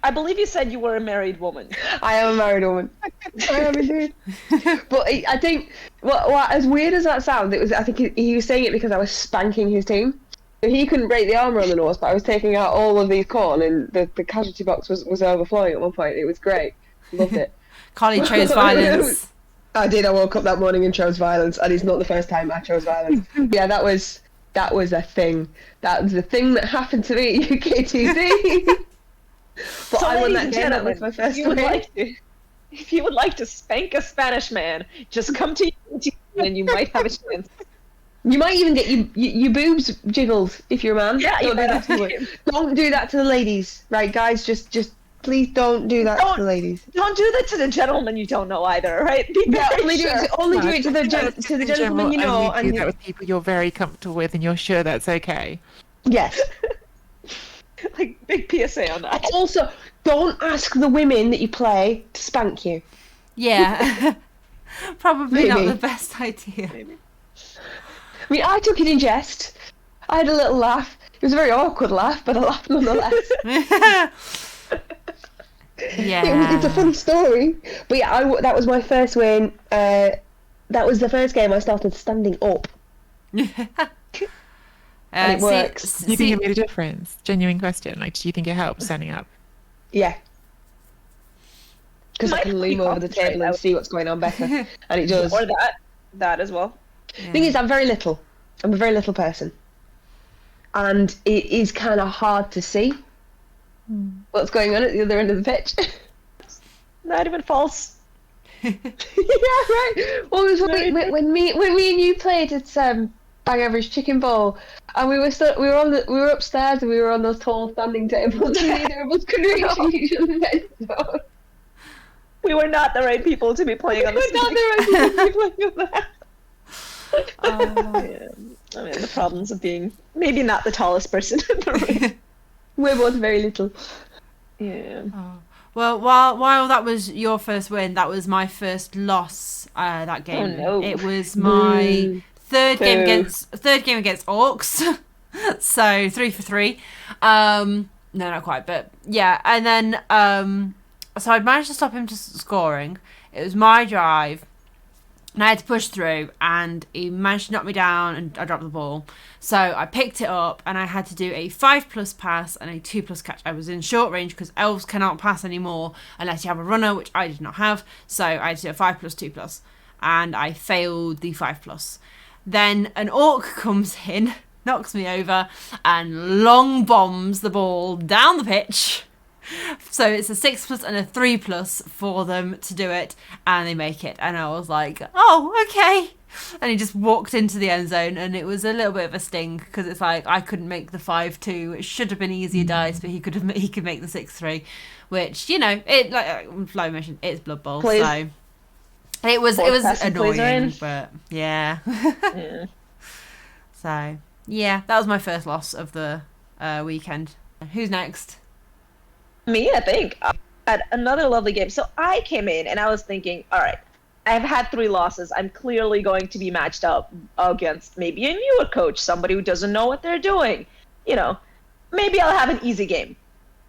I believe you said you were a married woman. I am a married woman. I am indeed. But I think, well, as weird as that sounds, I think he was saying it because I was spanking his team. So he couldn't break the armour on the nose, but I was taking out all of these corn, and the casualty box was overflowing at one point. It was great. Loved it. Collie chose violence. I did. I woke up that morning and chose violence, and it's not the first time I chose violence. Yeah, that was a thing. That was the thing that happened to me at UKTC. But so I won that game. That was my first win. If you would like to spank a Spanish man, just come to UKTC and you might have a chance. You might even get your boobs jiggled if you're a man. Yeah, don't do that to the ladies, right, guys? Just please don't do that to the ladies. Don't do that to the gentleman you don't know either, right? Only do it to the gentleman you know, and do that with people you're very comfortable with, and you're sure that's okay. Yes. Like, big PSA on that. Also, don't ask the women that you play to spank you. Yeah. Probably not the best idea. Maybe. I mean, I took it in jest. I had a little laugh. It was a very awkward laugh, but I laughed nonetheless. Yeah. It's a fun story. But yeah, that was my first win. That was the first game I started standing up. And it works. Do you think it made a difference? Genuine question. Like, do you think it helps standing up? Yeah. Because I can lean over the table and see what's going on better. And it does. Or that as well. The thing is, I'm very little. I'm a very little person. And it is kind of hard to see what's going on at the other end of the pitch. Not even false. Yeah, right. Well, it was when me and you played at Bang Average Chicken Bowl, and we were upstairs and we were on those tall standing tables, and neither of us could reach each other's heads. We were not the right people to be playing on the stage. We were not the right people to be playing on that. Yeah. I mean, the problems of being maybe not the tallest person in the room. We're both very little. Yeah. Oh. Well, while that was your first win, that was my first loss. That game. Oh no! It was my third game against Orcs. So 3 for 3. No, not quite, but yeah. And then so I'd managed to stop him to scoring. It was my drive, and I had to push through, and he managed to knock me down, and I dropped the ball. So I picked it up, and I had to do a 5+ pass and a 2+ catch. I was in short range because elves cannot pass anymore unless you have a runner, which I did not have. So I had to do a 5+, 2+, and I failed the 5+. Then an orc comes in, knocks me over, and long bombs the ball down the pitch. So it's a 6+ and a 3+ for them to do it, and they make it. And I was like, oh, okay. And he just walked into the end zone, and it was a little bit of a sting because it's like I couldn't make the 5-2. It should have been easier dice, but he could make the 6-3, which it like Flo mentioned, it's Blood Bowl, so it was annoying, but yeah. Yeah. So yeah, that was my first loss of the weekend. Who's next? Me, I think. I had another lovely game. So I came in and I was thinking, all right, I've had 3 losses. I'm clearly going to be matched up against maybe a newer coach, somebody who doesn't know what they're doing. Maybe I'll have an easy game.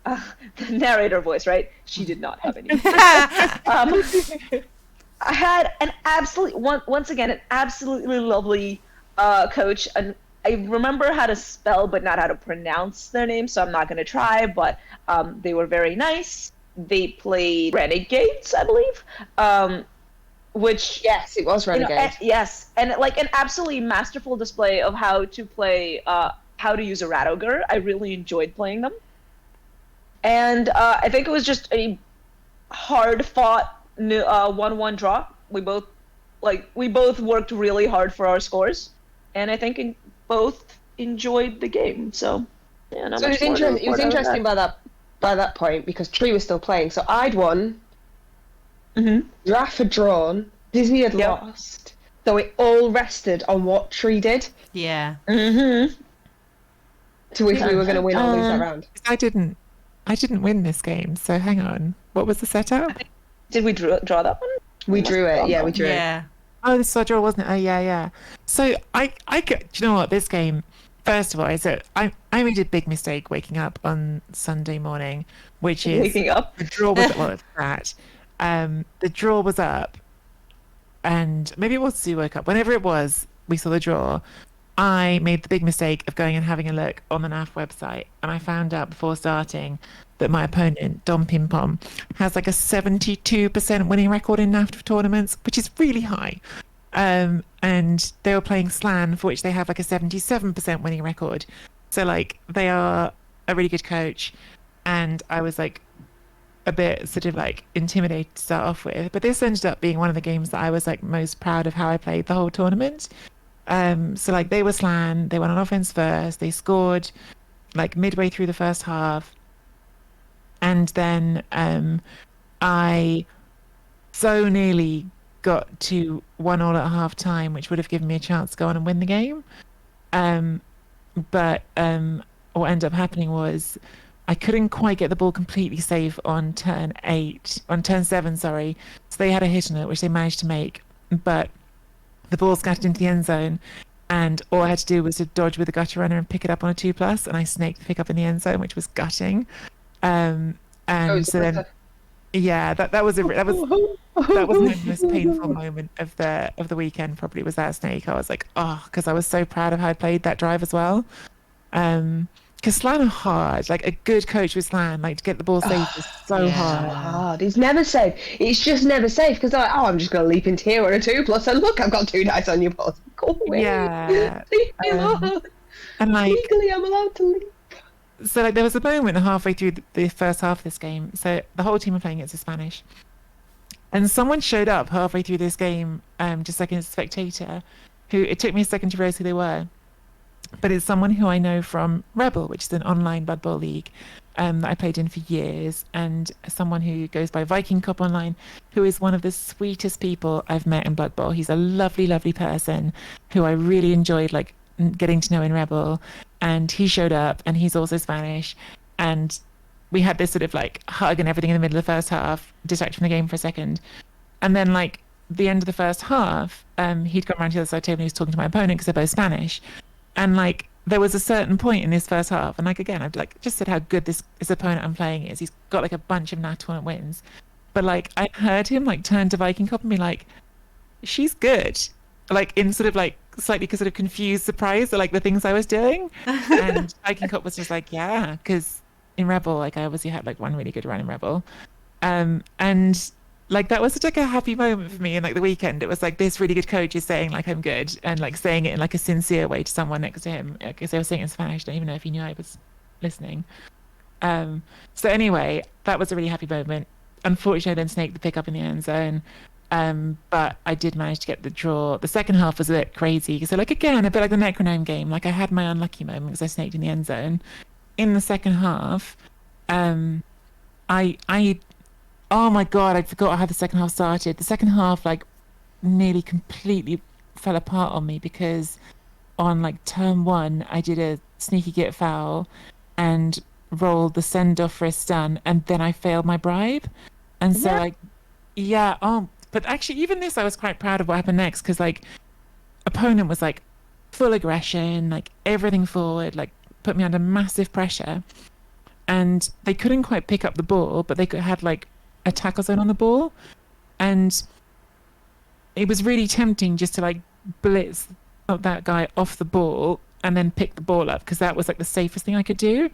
The narrator voice, right? She did not have an easy game. I had an once again, an absolutely lovely coach. And I remember how to spell but not how to pronounce their name, so I'm not going to try, but they were very nice. They played Renegades, I believe, which... Yes, it was Renegade. Yes, and like an absolutely masterful display of how to play, how to use a Rat Ogre. I really enjoyed playing them. And I think it was just a hard-fought 1-1 draw. We both worked really hard for our scores, and I think both enjoyed the game. So yeah. So it was interesting by that point because Tree was still playing. So I'd won. Mm-hmm. Raph had drawn. Disney had lost. So we all rested on what Tree did. Yeah. Mm-hmm. To if we were going to win or lose that round. I didn't win this game. So hang on. What was the setup? Did we draw that one? We drew it. Yeah, we drew it. Oh, this is our draw, wasn't it? Oh, yeah. So do you know what? This game, first of all, I made a big mistake waking up on Sunday morning, which is waking up. The draw was that. The draw was up, and maybe it was Sue woke up. Whenever it was, we saw the draw. I made the big mistake of going and having a look on the NAF website, and I found out before starting that my opponent, Dom Pim Pom, has like a 72% winning record in NAF tournaments, which is really high. And they were playing Slan, for which they have like a 77% winning record. So like they are a really good coach, and I was like a bit sort of like intimidated to start off with. But this ended up being one of the games that I was like most proud of how I played the whole tournament. So like they were Slan, they went on offense first, they scored like midway through the first half. And then I so nearly got to 1-1 at half time, which would have given me a chance to go on and win the game. But what ended up happening was I couldn't quite get the ball completely safe on turn 7, sorry. So they had a hit on it, which they managed to make. But the ball scattered into the end zone, and all I had to do was to dodge with a gutter runner and pick it up on a 2+, and I snaked the pick up in the end zone, which was gutting. And so then, yeah, that was my most painful moment of the weekend. Probably was that snake. I was like, because I was so proud of how I played that drive as well. Because Slan are hard. Like a good coach with Slan, like to get the ball safe is so hard. It's never safe. It's just never safe because like, I'm just gonna leap into here on a 2+, and look, I've got 2 dice on your ball. Go away. Yeah. Leave me alone. And like legally, I'm allowed to leave. So like there was a moment halfway through the first half of this game. So the whole team were playing against the Spanish, and someone showed up halfway through this game, just like a spectator, who it took me a second to realize who they were. But it's someone who I know from Rebel, which is an online Blood Bowl league that I played in for years, and someone who goes by Viking Cup Online, who is one of the sweetest people I've met in Blood Bowl. He's a lovely, lovely person who I really enjoyed like getting to know in Rebel. And he showed up, and he's also Spanish, and we had this sort of like hug and everything in the middle of the first half, distracted from the game for a second. And then like the end of the first half, he'd gone around to the other side of the table and he was talking to my opponent because they're both Spanish. And like there was a certain point in this first half, and like again, I've like just said how good this opponent I'm playing is. He's got like a bunch of nat tournament wins, but like I heard him like turn to Viking Cop and be like, "She's good," like in sort of like slightly sort of confused surprise at like the things I was doing, and Viking Cop was just like, "Yeah," because in Rebel, like I obviously had like one really good run in Rebel, and like that was such like a happy moment for me in like the weekend. It was like this really good coach is saying like I'm good, and like saying it in like a sincere way to someone next to him, because they were saying it in Spanish. I don't even know if he knew I was listening. So anyway, that was a really happy moment. Unfortunately, I then snaked the pick up in the end zone, but I did manage to get the draw. The second half was a bit crazy, so like again a bit like the Necronome game, like I had my unlucky moment because I snaked in the end zone. In the second half, I oh my god, I forgot how the second half started. The second half like nearly completely fell apart on me because on like turn 1 I did a sneaky git foul and rolled the send off for a stun, and then I failed my bribe, and so like but actually even this I was quite proud of what happened next, because like opponent was like full aggression, like everything forward, like put me under massive pressure, and they couldn't quite pick up the ball, but they had like a tackle zone on the ball, and it was really tempting just to like blitz that guy off the ball and then pick the ball up, because that was like the safest thing I could do.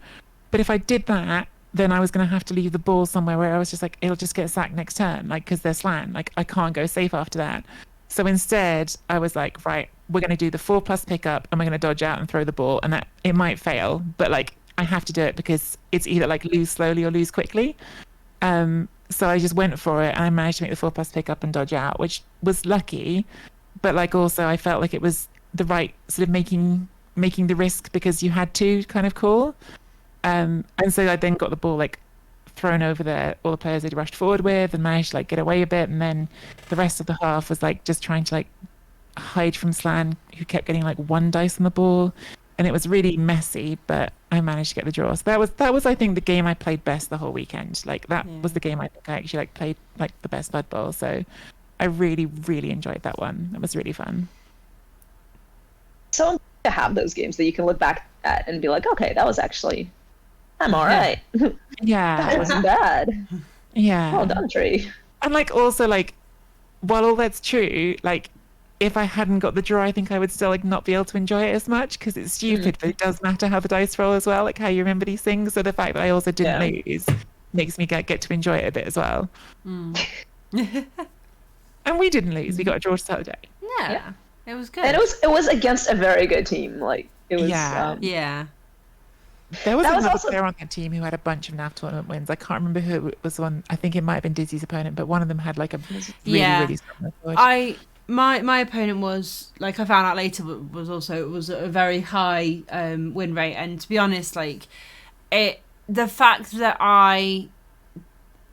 But if I did that, then I was going to have to leave the ball somewhere where I was just like, it'll just get sacked next turn, like because they're slant, like I can't go safe after that. So instead I was like, right, we're going to do the 4+ pickup and we're going to dodge out and throw the ball, and that it might fail, but like I have to do it because it's either like lose slowly or lose quickly. So I just went for it, and I managed to make the 4+ pickup and dodge out, which was lucky, but like also I felt like it was the right sort of making the risk because you had to kind of call. And so I then got the ball like thrown over all the players they'd rushed forward with, and managed to like get away a bit, and then the rest of the half was like just trying to like hide from Slan, who kept getting like 1 dice on the ball, and it was really messy, but I managed to get the draw. So that was I think the game I played best the whole weekend. Like that was the game I think I actually like played like the best Blood Bowl. So I really, really enjoyed that one. That was really fun. So to have those games that you can look back at and be like, okay, that was actually, I'm all right. Yeah. That wasn't bad. Yeah. Well done, Tree. And like also like, while all that's true, like if I hadn't got the draw, I think I would still like not be able to enjoy it as much, because it's stupid, but it does matter how the dice roll as well, like how you remember these things. So the fact that I also didn't lose makes me get to enjoy it a bit as well. And we didn't lose. We got a draw to start the day. Yeah. It was good. And it was against a very good team. Like it was. Yeah. There was another player on that team who had a bunch of NAF tournament wins. I can't remember who it was on. I think it might have been Dizzy's opponent, but one of them had like a really strong record. My opponent was, like I found out later, was a very high win rate, and to be honest, like the fact that I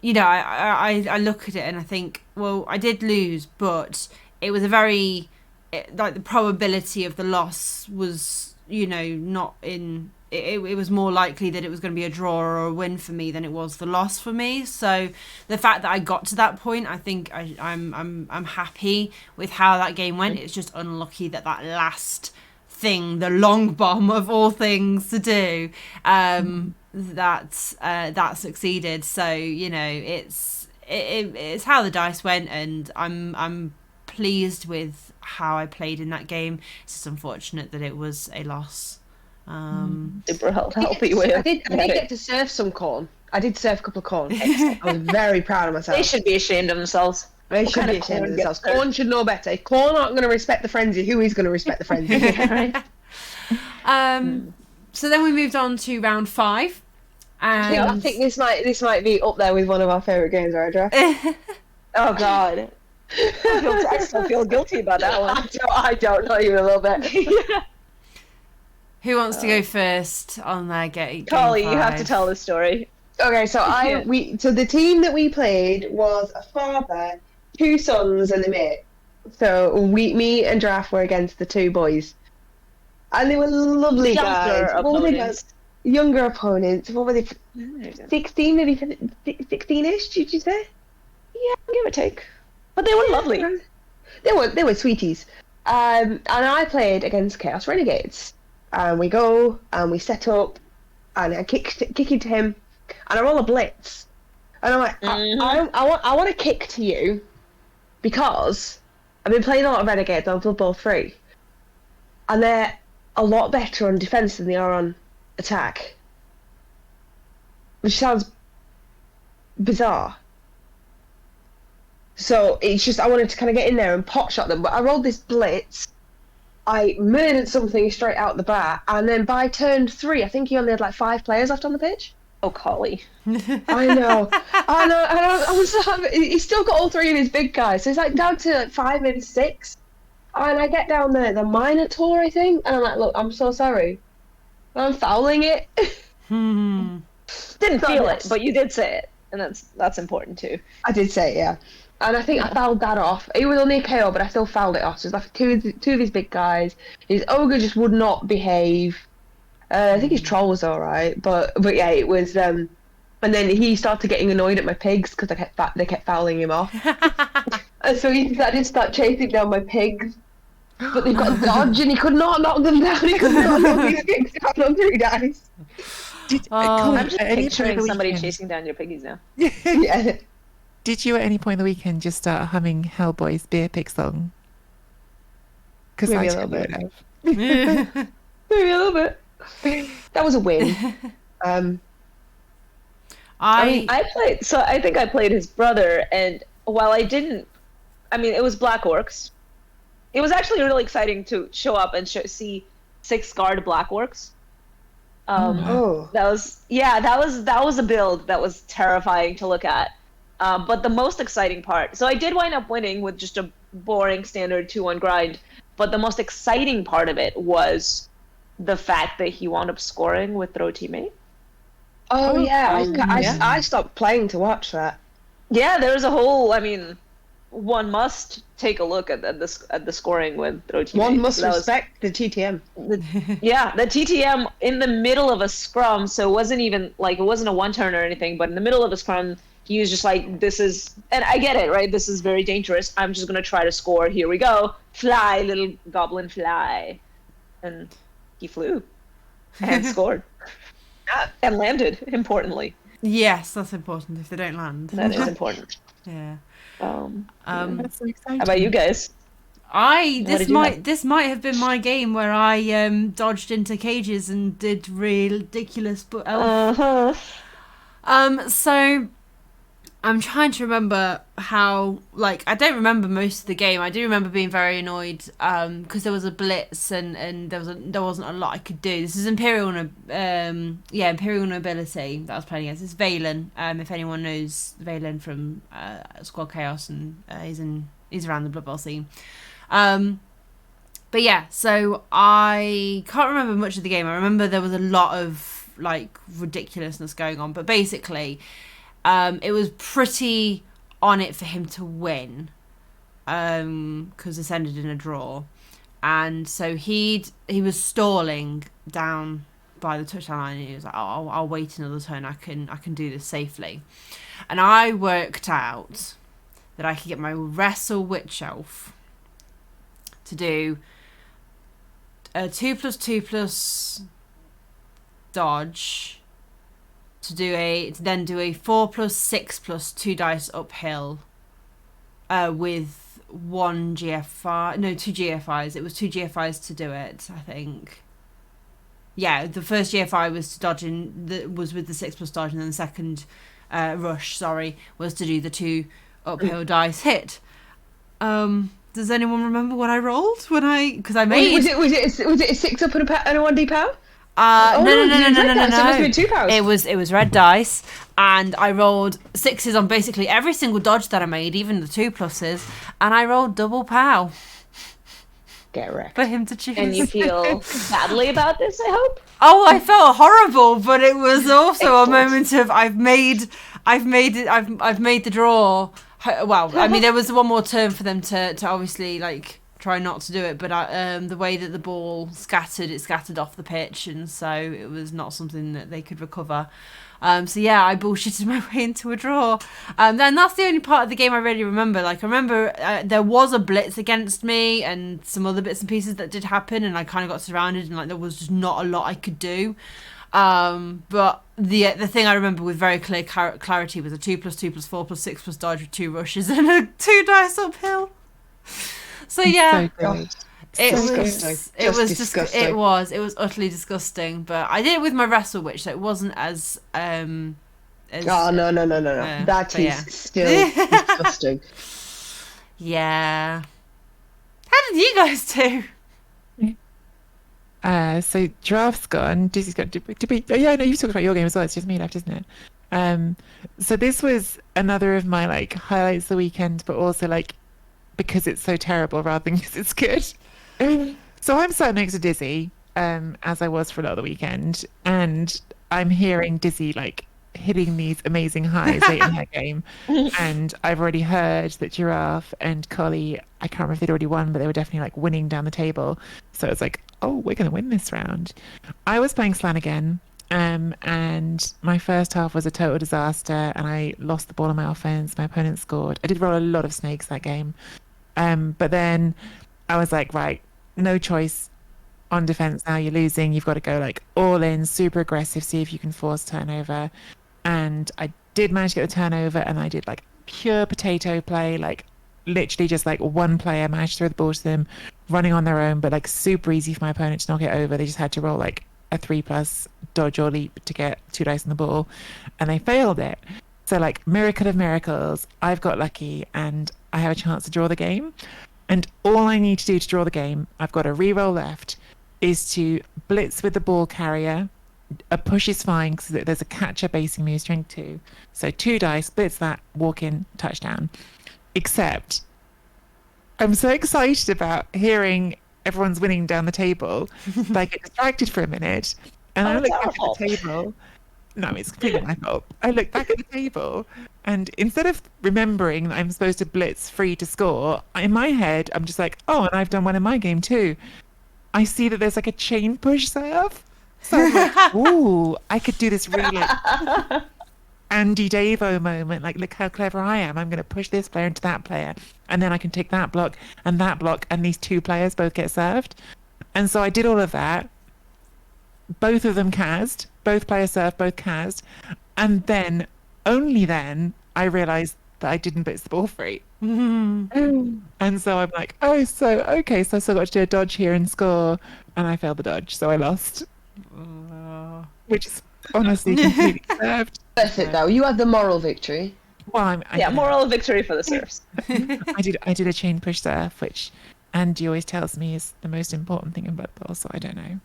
look at it and I think, well, I did lose, but it was like the probability of the loss was, not in. It was more likely that it was going to be a draw or a win for me than it was the loss for me. So the fact that I got to that point, I think I'm happy with how that game went. It's just unlucky that last thing, the long bomb of all things to do, that succeeded. So it's how the dice went, and I'm pleased with how I played in that game. It's just unfortunate that it was a loss. Super healthy way. I did get to serve some corn. I did serve a couple of corn. I was very proud of myself. They should be ashamed of themselves. They should be ashamed of themselves. Corn should know better. If corn aren't going to respect the frenzy, who is going to respect the frenzy? So then we moved on to round 5. And I think this might be up there with one of our favourite games, right, Jeff? Oh God. I still feel guilty about that one. I don't know you a little bit. Who wants to go first on their game? Carly, you have to tell the story. Okay, so so the team that we played was a father, 2 sons, and a mate. So me and Draft were against the 2 boys, and they were lovely guys. Younger opponents. What were they? 16, maybe 16ish? Did you say? Yeah, give or take. But they were lovely. They were sweeties. And I played against Chaos Renegades. and we go and we set up, and I kick into him, and I roll a blitz, and I'm like, I want to kick to you, because I've been playing a lot of Renegades on Blood Bowl 3, and they're a lot better on defense than they are on attack, which sounds bizarre. So it's just I wanted to kind of get in there and pot shot them, but I rolled this blitz. I murdered something straight out the bat, and then by turn 3, I think he only had like 5 players left on the pitch. Oh, Collie. I know. I was. He's still got all 3 of his big guys, so he's like down to like 5, maybe 6. And I get down there, the Minotaur, I think, and I'm like, look, I'm so sorry. I'm fouling it. Didn't feel it, but you did say it, and that's important too. I did say it, yeah. And I think I fouled that off. It was only a KO, but I still fouled it off. So it was like two of his big guys. His ogre just would not behave. I think his troll was all right, but yeah, it was. And then he started getting annoyed at my pigs because they kept fouling him off. And so he decided to start chasing down my pigs. But they've got a dodge, and he could not knock them down. He could not knock these pigs down on 3 dice. I'm just picturing somebody chasing down your piggies now. Yeah. Did you at any point in the weekend just start humming Hellboy's beer pig song? Because Maybe a little bit. Maybe a little bit. That was a win. I played. So I think I played his brother, and while I didn't, it was Black Orcs. It was actually really exciting to show up and see 6 guard Black Orcs. That was a build that was terrifying to look at. But the most exciting part, so I did wind up winning with just a boring standard 2-1 grind, but the most exciting part of it was the fact that he wound up scoring with throw teammate. I stopped playing to watch that. Yeah, there's a whole, one must take a look at the scoring with throw teammate. One must respect the TTM. The TTM in the middle of a scrum, so it wasn't even, it wasn't a one-turn or anything, but in the middle of a scrum, he was just like, this is, and I get it, right? This is very dangerous. I'm just going to try to score. Here we go. Fly, little goblin, fly. And he flew and scored and landed, importantly. Yes, that's important if they don't land. That is important. Yeah. That's so exciting. How about you guys? This might have been my game where I dodged into cages and did ridiculous but so I'm trying to remember how, I don't remember most of the game. I do remember being very annoyed because there was a blitz and there wasn't a lot I could do. This is Imperial Nobility that I was playing against. It's Valen, if anyone knows Valen from Squad Chaos, and he's around the Blood Bowl scene. But yeah, so I can't remember much of the game. I remember there was a lot of ridiculousness going on, but basically it was pretty on it for him to win because this ended in a draw, and so he was stalling down by the touchdown line, and he was like, I'll wait another turn, I can do this safely. And I worked out that I could get my Wrestle Witch Elf to do a 2+2+ dodge, to then do a 4+6+ 2 dice uphill with 2 GFIs. It was 2 GFIs to do it, I think. Yeah, the first GFI was to dodge was with the 6+ dodge, and then the second rush, was to do the 2 uphill dice hit. Does anyone remember what I rolled because I made? Was it a 6 up and a 1D power? No. So it must be 2 powers. It was red dice, and I rolled 6s on basically every single dodge that I made, even the 2+, and I rolled double pow. Get wrecked. For him to choose. And you feel badly about this, I hope? Oh, I felt horrible, but it was also a moment of I've made the draw. Well, there was one more turn for them to obviously try not to do it, but the way that the ball scattered, it scattered off the pitch, and so it was not something that they could recover. So yeah, I bullshitted my way into a draw. Then that's the only part of the game I really remember. Like, I remember there was a blitz against me and some other bits and pieces that did happen, and I kind of got surrounded, and like there was just not a lot I could do. But the thing I remember with very clear clarity was a 2+2+4+6 dodge with 2 rushes and a 2 dice uphill. So yeah. So good. It It was utterly disgusting, but I did it with my wrestle witch, so it wasn't as Oh no. That is still disgusting. Yeah. How did you guys do? So Giraffe's gone, Dizzy's got debate. Oh yeah, no, you talked about your game as well. It's just me left, isn't it? So this was another of my like highlights of the weekend, but also like because it's so terrible rather than because it's good. So I'm sat next to Dizzy, as I was for a lot of the weekend, and I'm hearing Dizzy like hitting these amazing highs late in her game, and I've already heard that Giraffe and Collie, I can't remember if they'd already won, but they were definitely like winning down the table. So it's like, oh, we're gonna win this round. I was playing Slan again, and my first half was a total disaster, and I lost the ball on my offense. My opponent scored. I did roll a lot of snakes that game, but then I was like, right, no choice on defense now. You're losing. You've got to go like all in, super aggressive, see if you can force turnover. And I did manage to get the turnover, and I did like pure potato play, like literally just like one player managed to throw the ball to them, running on their own, but like super easy for my opponent to knock it over. They just had to roll like a 3+ dodge or leap to get 2 dice on the ball, and they failed it. So like, miracle of miracles, I've got lucky and I have a chance to draw the game. And all I need to do to draw the game, I've got a reroll left, is to blitz with the ball carrier. A push is fine because there's a catcher basing me, strength 2. So 2 dice, blitz that, walk in, touchdown. Except I'm so excited about hearing everyone's winning down the table that I get distracted for a minute, and I look back at the table. No, it's completely my fault. I look back at the table, and instead of remembering that I'm supposed to blitz free to score, in my head I'm just like, oh, and I've done one in my game too. I see that there's like a chain push serve. So I'm like, ooh, I could do this really Andy Davo moment. Like, look how clever I am. I'm going to push this player into that player. And then I can take that block, and these 2 players both get served. And so I did all of that. Both of them cased. Both players served, both cased. And then, only then, I realised that I didn't blitz the ball free. And so I'm like, oh, so, okay, so I still got to do a dodge here and score. And I failed the dodge, so I lost. Which is honestly completely deserved. Worth it though. You had the moral victory. Well, moral victory for the serfs. I did a chain push surf, which Andy always tells me is the most important thing in Blood Bowl, so I don't know.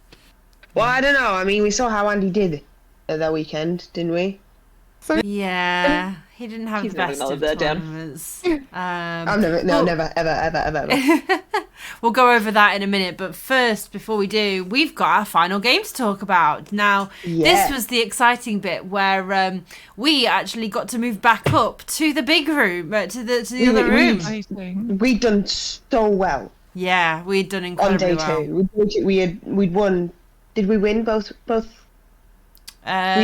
Well, I don't know. I mean, we saw how Andy did that weekend, didn't we? So yeah, he didn't have the best of tournaments. Never, ever. We'll go over that in a minute, but first, before we do, we've got our final game to talk about. Now, This was the exciting bit where we actually got to move back up to the big room, to the other room. We'd done so well. Yeah, we'd done incredibly well. On day 2, we'd won. Did we win both? We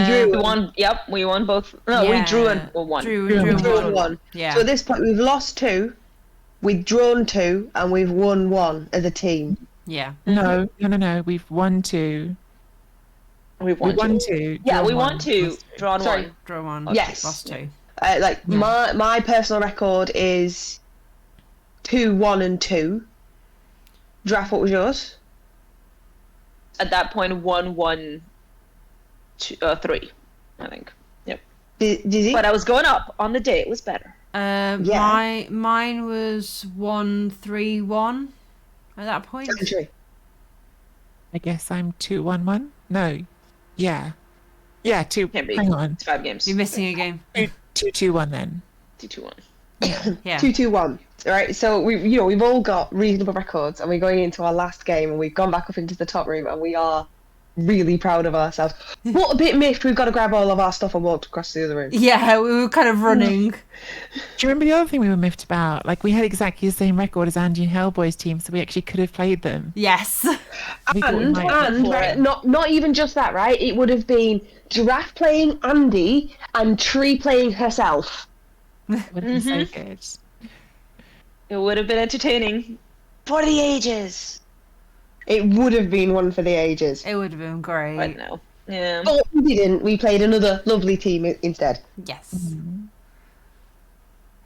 drew. We won. Yep, we won both. No, we drew and won. Drew and won. Yeah. So at this point, we've lost 2, we've drawn 2, and we've won 1 as a team. Yeah. No. We've won 2. We won 2. Yeah, we won 2. Drawn 1. Draw 1. Yes. Lost 2. My personal record is 2-1-2. Draft, what was yours? At that point, 1-1-3, I think. Yep. Did he? But I was going up on the day. It was better. Mine was 1-3-1 at that point. I guess I'm 2-1-1. No, yeah, 2. Can't be. Hang on, it's 5 games. You're missing a game. 2-2-1 then. 2-2-1. Yeah. 2-2-1. Right. So we've all got reasonable records, and we're going into our last game, and we've gone back up into the top room, and we are really proud of ourselves. What a bit miffed, we've got to grab all of our stuff and walk across the other room. Yeah, we were kind of running. Do you remember the other thing we were miffed about? Like, we had exactly the same record as Andy and Hellboy's team, so we actually could have played them. Yes. And not even just that, right? It would have been Giraffe playing Andy and Tree playing herself. It would have been so good. It would have been entertaining. For the ages. It would have been one for the ages. It would have been great. But no. Yeah. But we didn't. We played another lovely team instead. Yes.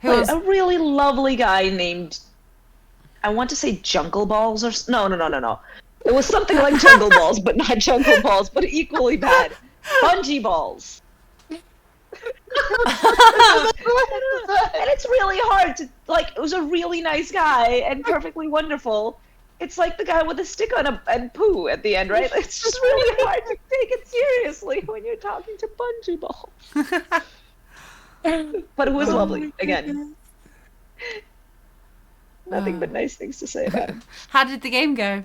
Wait, a really lovely guy named, I want to say Jungle Balls or no. It was something like Jungle Balls, but not Jungle Balls, but equally bad. Bungee Balls. And it's really hard to, like, it was a really nice guy and perfectly wonderful. It's like the guy with a stick on and poo at the end, right? It's just really hard to take it seriously when you're talking to Bungee Balls. But it was lovely, again. Nothing but nice things to say about him. How did the game go?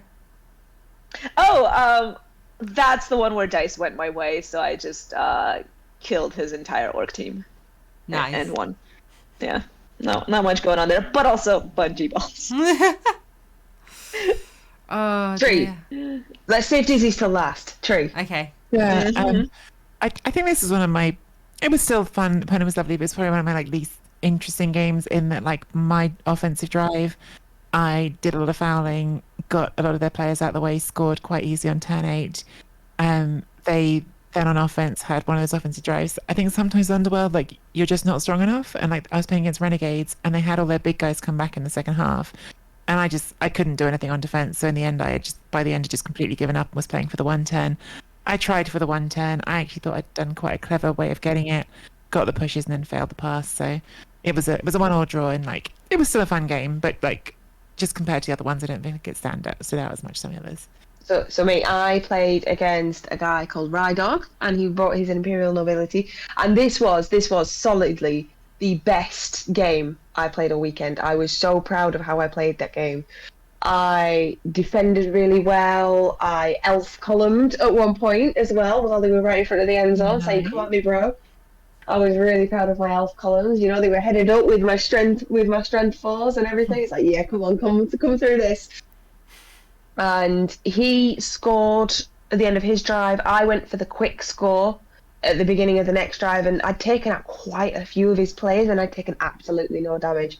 Oh, that's the one where dice went my way, so I just killed his entire orc team. Nice. And won. Yeah. No, not much going on there, but also Bungee Balls. Oh, Tree. dear. Let's save Dizzy's till last. Tree. Okay. Yeah. I think this is one of my. It was still fun. The opponent was lovely, but it's probably one of my like least interesting games in that like my offensive drive, I did a lot of fouling, got a lot of their players out of the way, scored quite easy on turn 8. They then on offense had one of those offensive drives. I think sometimes Underworld, like you're just not strong enough. And like I was playing against Renegades, and they had all their big guys come back in the second half. And I couldn't do anything on defense. So in the end, by the end, I just completely given up and was playing for the 110. I tried for the 110. I actually thought I'd done quite a clever way of getting it, got the pushes and then failed the pass. So it was a 1-1 draw, and like it was still a fun game, but like just compared to the other ones, I don't think it stood out as much as some of the others. So I played against a guy called Rydog, and he brought his Imperial Nobility, and this was solidly the best game I played all weekend. I was so proud of how I played that game. I defended really well. I elf columned at one point as well, while they were right in front of the end zone, saying, "Come at me, bro." I was really proud of my elf columns. You know, they were headed up with my strength 4s and everything. It's like, yeah, come through this. And he scored at the end of his drive. I went for the quick score at the beginning of the next drive, and I'd taken out quite a few of his plays, and I'd taken absolutely no damage.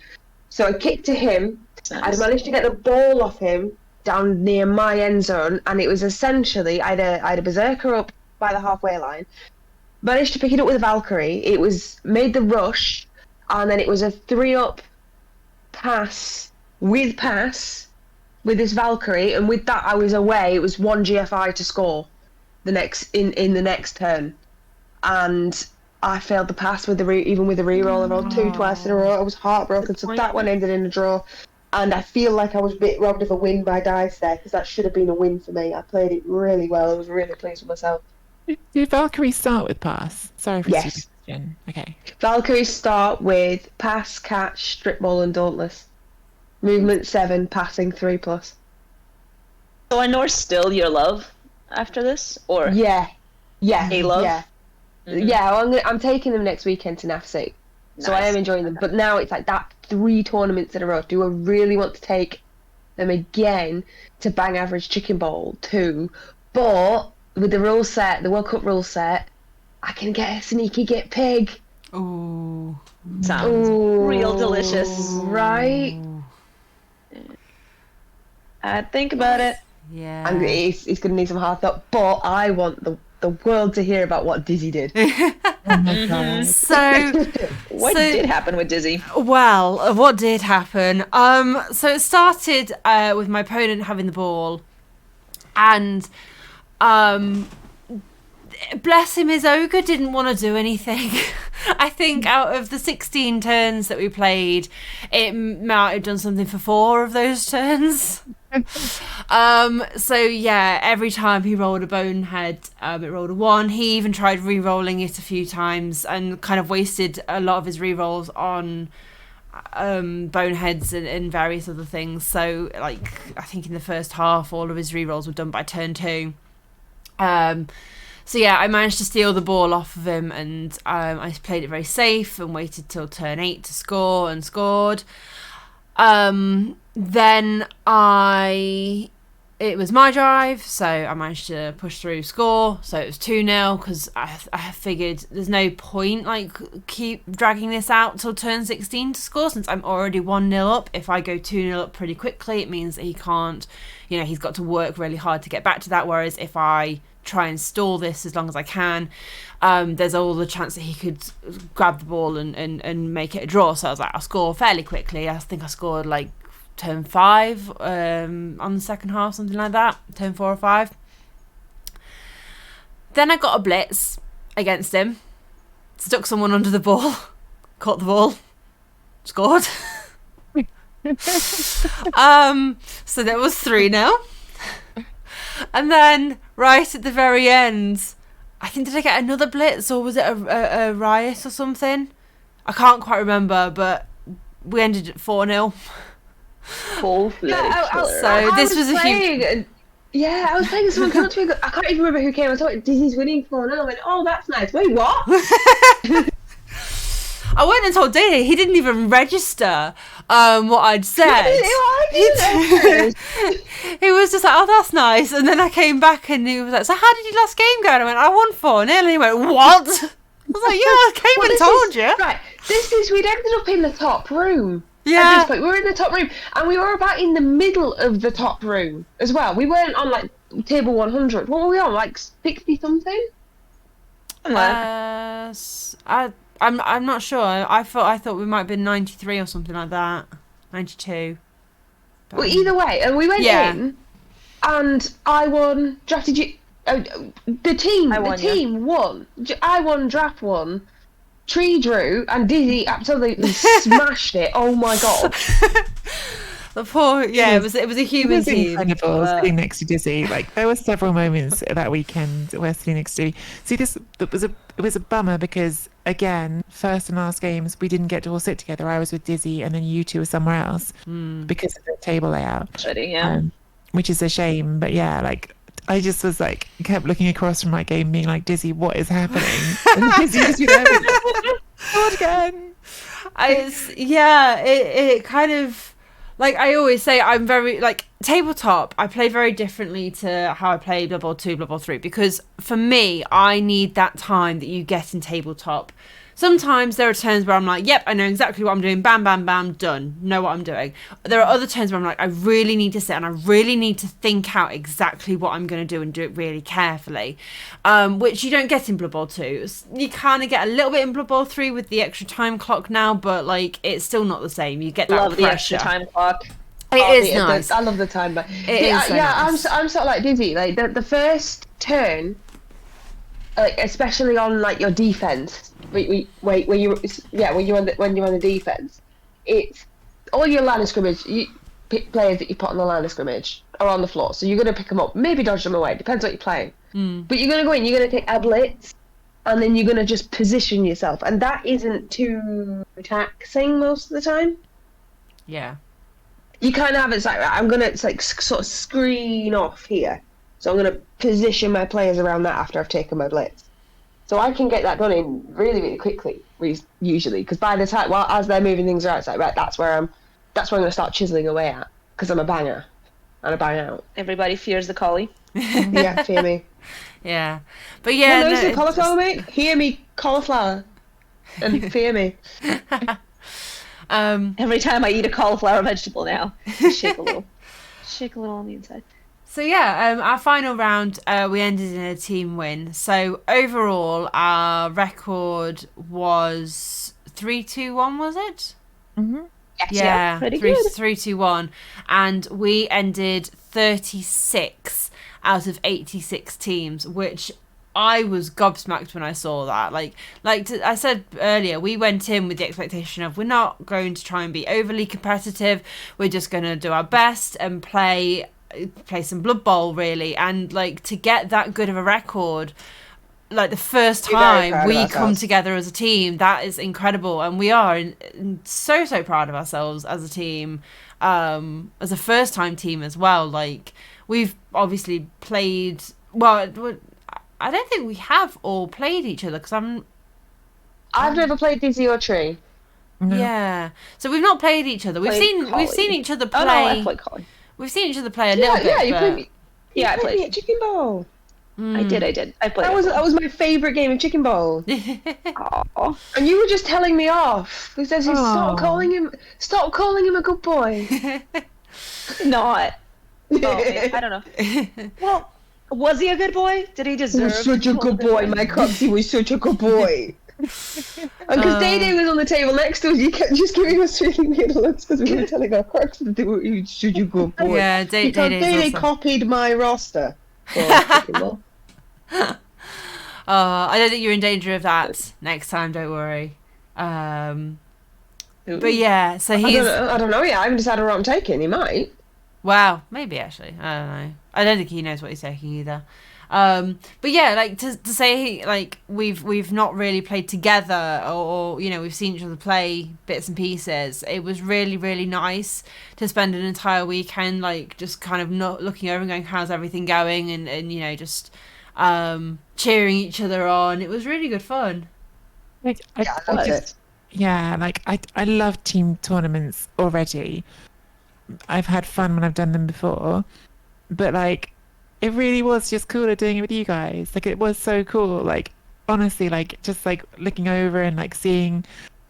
So I kicked to him. Nice. I'd managed to get the ball off him down near my end zone, and it was essentially I had a berserker up by the halfway line. Managed to pick it up with a Valkyrie. It was made the rush, and then it was a 3-up pass with this Valkyrie, and with that I was away. It was 1 GFI to score the next in the next turn, and I failed the pass with even with the reroll. I rolled 2 twice in a row. I was heartbroken. So that one ended in a draw, and I feel like I was a bit robbed of a win by dice there, because that should have been a win for me. I played it really well. I was really pleased with myself. Did Valkyrie start with pass? Sorry for yes. Question. Okay. Valkyries start with pass, catch, strip ball, and dauntless. Movement 7, passing 3+. So are Norse still your love after this, or yeah, a love? Yeah, yeah. Well, I'm taking them next weekend to NAFC, so I am enjoying them. But now it's like that 3 tournaments in a row. Do I really want to take them again to bang average chicken bowl 2? But with the rule set, the World Cup rule set, I can get a sneaky get pig. Ooh. Sounds real delicious. Right? I'd think about it. Yeah. And it's going to need some hard thought, but I want the world to hear about what Dizzy did. Oh my God. So what did happen with Dizzy? Well, what did happen? So it started with my opponent having the ball, and bless him, his ogre didn't want to do anything. I think out of the 16 turns that we played, it might have done something for 4 of those turns. So yeah, every time he rolled a bonehead, it rolled a 1. He even tried re-rolling it a few times and kind of wasted a lot of his re-rolls on boneheads and various other things. So like, I think in the first half, all of his re-rolls were done by turn 2. So yeah, I managed to steal the ball off of him, and I played it very safe and waited till turn 8 to score, and scored. Then it was my drive, so I managed to push through, score. So it was 2-0 because I figured there's no point like keep dragging this out till turn 16 to score, since I'm already 1-0 up. If I go 2-0 up pretty quickly, it means that he can't, he's got to work really hard to get back to that. Whereas if I try and stall this as long as I can, there's all the chance that he could grab the ball and make it a draw. So I was like, I'll score fairly quickly. I think I scored like turn 5 on the second half, something like that, turn 4 or 5. Then I got a blitz against him, stuck someone under the ball, caught the ball, scored. So that was 3-0. And then right at the very end, I think, did I get another blitz, or was it a riot or something? I can't quite remember, but we ended at 4-0. So this was a huge... Yeah, I was playing someone come up to me. I can't even remember who came. I thought Dizzy's winning 4-0. I went, oh, that's nice. Wait, what? I went and told Dizzy. He didn't even register what I'd said. He was just like, oh, that's nice. And then I came back and he was like, so how did your last game go? And I went, I won 4-0. And he went, what? I was like, yeah, I came and told you. Right, we'd ended up in the top room. Yeah. At this point, we were in the top room, and we were about in the middle of the top room as well. We weren't on like table 100. What were we on? Like 60 something? I'm not sure. I thought we might have been 93 or something like that. 92. But... Well, either way, and we went in, and I won. Drafted you. The team won. I won draft 1. Tree drew, and Dizzy absolutely smashed it. Oh my god! The poor, it was a human team. Incredible sitting next to Dizzy. Like, there were several moments that weekend where sitting next to. See, it was a bummer because again, first and last games we didn't get to all sit together. I was with Dizzy, and then you two were somewhere else because of the table layout. Which is a shame, but yeah, like. I just was like, kept looking across from my game, being like, Dizzy, what is happening? And Dizzy was what again? It kind of, like I always say, I'm very, like, tabletop, I play very differently to how I play Blood Bowl 2, Blood Bowl 3, because for me, I need that time that you get in tabletop. Sometimes there are turns where I'm like, yep, I know exactly what I'm doing. Bam, bam, bam, done. Know what I'm doing. There are other turns where I'm like, I really need to sit and I really need to think out exactly what I'm going to do and do it really carefully, which you don't get in Blood Bowl 2. You kind of get a little bit in Blood Bowl 3 with the extra time clock now, but like it's still not the same. You get that Love pressure. The extra time clock. It is nice. I love the time, but nice. I'm sort of like Dizzy. Like the first turn, like especially on like your defense. When you're on the defense, it's all your line of scrimmage players that you put on the line of scrimmage are on the floor, so you're gonna pick them up, maybe dodge them away, depends what you're playing. But you're gonna go in, you're gonna take a blitz, and then you're gonna just position yourself, and that isn't too taxing most of the time. Yeah, you kind of have it's like sort of screen off here, so I'm gonna position my players around that after I've taken my blitz. So I can get that done in really, really quickly, usually, because by the time, as they're moving things around, it's like, right, that's where I'm going to start chiseling away at, because I'm a banger, and I bang out. Everybody fears the collie. Yeah, fear me. Yeah, but yeah. Well, no, cauliflower, mate. Hear me, cauliflower, and fear me. Every time I eat a cauliflower vegetable now, I shake a little on the inside. So yeah, our final round, we ended in a team win. So overall, our record was 3-2-1, was it? Mm-hmm. Yes, yeah, pretty good. 3-2-1, and we ended 36 out of 86 teams, which I was gobsmacked when I saw that. Like I said earlier, we went in with the expectation of we're not going to try and be overly competitive. We're just going to do our best and play some Blood Bowl, really, and like to get that good of a record, like the first time we come together as a team, that is incredible, and we are so proud of ourselves as a team, as a first time team as well. Like we've obviously played well. I don't think we have all played each other because I've never played Dizzy or Tree. No. Yeah, so we've not played each other. We've seen each other play. Oh, no, I played Collie. We've seen each other play a little bit. Yeah, you but... played me. Yeah, I played me played. at Chicken Ball. I did. I played. That was my favourite game of Chicken Ball. Aw. And you were just telling me off. He says, stop calling him a good boy. Not. I don't know. Well, was he a good boy? Did he deserve? He was such a good boy, my cubs. He was such a good boy. And because Day Day was on the table next to us, you kept just giving us really weird looks because we were telling our crux that he was such a good boy. Yeah, Day Day copied my roster. I don't think you're in danger of that next time. Don't worry. But yeah, so he's. I don't know. Yeah, I haven't decided what I'm taking. He might. Wow, maybe actually. I don't know. I don't think he knows what he's taking either. But yeah, like to say like we've not really played together, or we've seen each other play bits and pieces. It was really, really nice to spend an entire weekend like just kind of not looking over and going, how's everything going, and just cheering each other on. It was really good fun. Like, I loved it. Yeah, like I love team tournaments already. I've had fun when I've done them before, but like it really was just cooler doing it with you guys. Like it was so cool. Like honestly, like just like looking over and like seeing,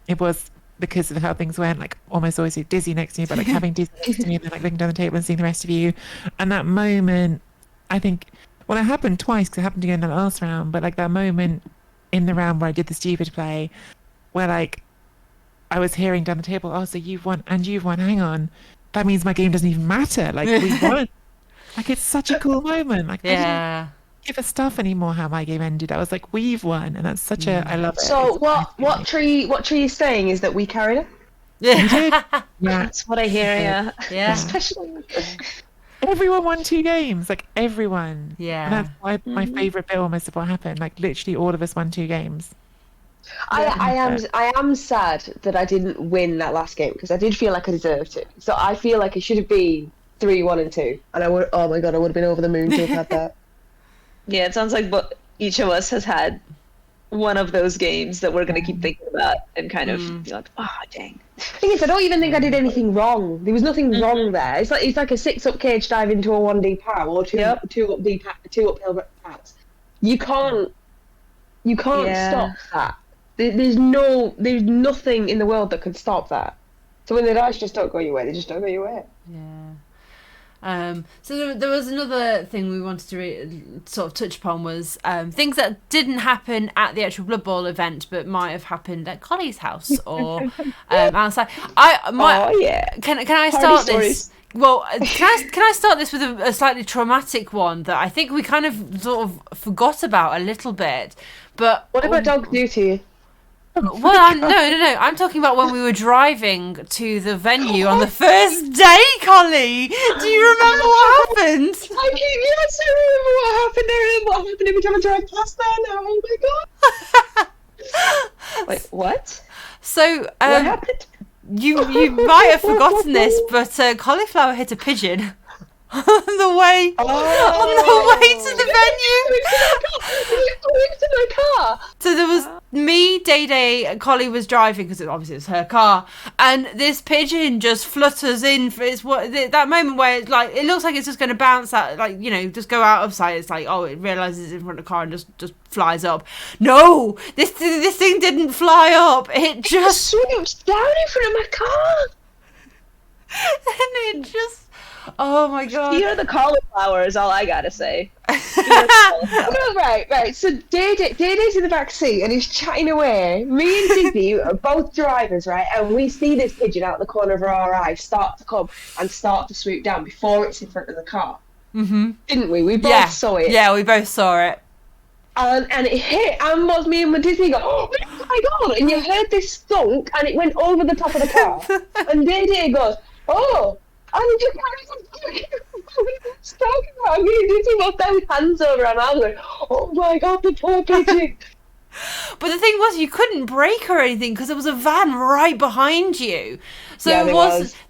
it was because of how things went. Like almost always Dizzy next to me, but like having Dizzy next to me and then like looking down the table and seeing the rest of you, and that moment, I think, well, it happened twice because it happened again in the last round. But like that moment in the round where I did the stupid play, where like I was hearing down the table, oh, so you've won and you've won. Hang on. That means my game doesn't even matter. Like we won. Like it's such a cool moment. Like Yeah. I didn't give a stuff anymore how my game ended. I was like, we've won, and that's such a. I love it. So what Tree is saying is that we carried it. Yeah. Yeah. That's what I hear. Yeah. Yeah. Especially. Everyone won 2 games. Like everyone. Yeah. And that's why my favorite bit almost of what happened. Like literally all of us won 2 games. I am sad that I didn't win that last game because I did feel like I deserved it. So I feel like it should have been 3, 1, and 2, and I would. Oh my god, I would have been over the moon to have had that. Yeah, it sounds like each of us has had one of those games that we're gonna keep thinking about and kind of be like, oh dang. The thing is, I don't even think I did anything wrong. There was nothing wrong there. It's like a 6-up cage dive into a 1D power or two uphill pats. You can't stop that. There's nothing in the world that could stop that. So when the dice just don't go your way, they just don't go your way. Yeah. So there was another thing we wanted to sort of touch upon was things that didn't happen at the actual Blood Bowl event, but might have happened at Collie's house or outside. Can I start this? Well, can I start this with a slightly traumatic one that I think we kind of sort of forgot about a little bit. But what about dogs do to you? Well, no. I'm talking about when we were driving to the venue on the first day, Collie. Do you remember what happened? Yes, I remember what happened there and what happened every time I drive past there now. Oh my god. Wait, what? So, what happened? You might have forgotten this, but Cauliflower hit a pigeon on the way to the venue. To my car. So there was me, Day Day, Collie was driving because obviously it's her car, and this pigeon just flutters in for that moment where it's like it looks like it's just going to bounce out, like just go out of sight. It's like it realizes it's in front of the car and just flies up. No, this thing didn't fly up. It just swooped down in front of my car, and it just. Oh my god! You're the cauliflower is all I gotta say. Right. So Day-Day's in the back seat and he's chatting away. Me and Dizzy are both drivers, right? And we see this pigeon out the corner of our eye start to come and start to swoop down before it's in front of the car. Mm-hmm. Didn't we? We both saw it. Yeah, we both saw it. And it hit, and was me and Dizzy go, oh my god! And you heard this thunk, and it went over the top of the car. And Day goes, oh. And he just talking about me. Dizzy both their hands over, and I was like, oh my god, the poor pigeon. But the thing was, you couldn't brake or anything because there was a van right behind you. So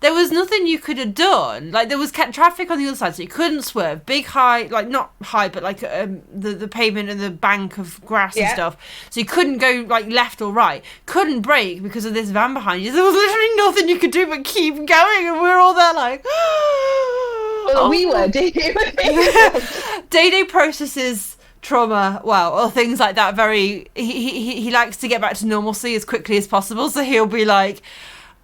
there was nothing you could have done. Like, there was traffic on the other side, so you couldn't swerve. Big high, like not high, but like the pavement and the bank of grass and stuff. So you couldn't go like left or right. Couldn't brake because of this van behind you. There was literally nothing you could do but keep going, and we were all there like. Well, we were. Day processes trauma, or things like that. He likes to get back to normalcy as quickly as possible. So he'll be like,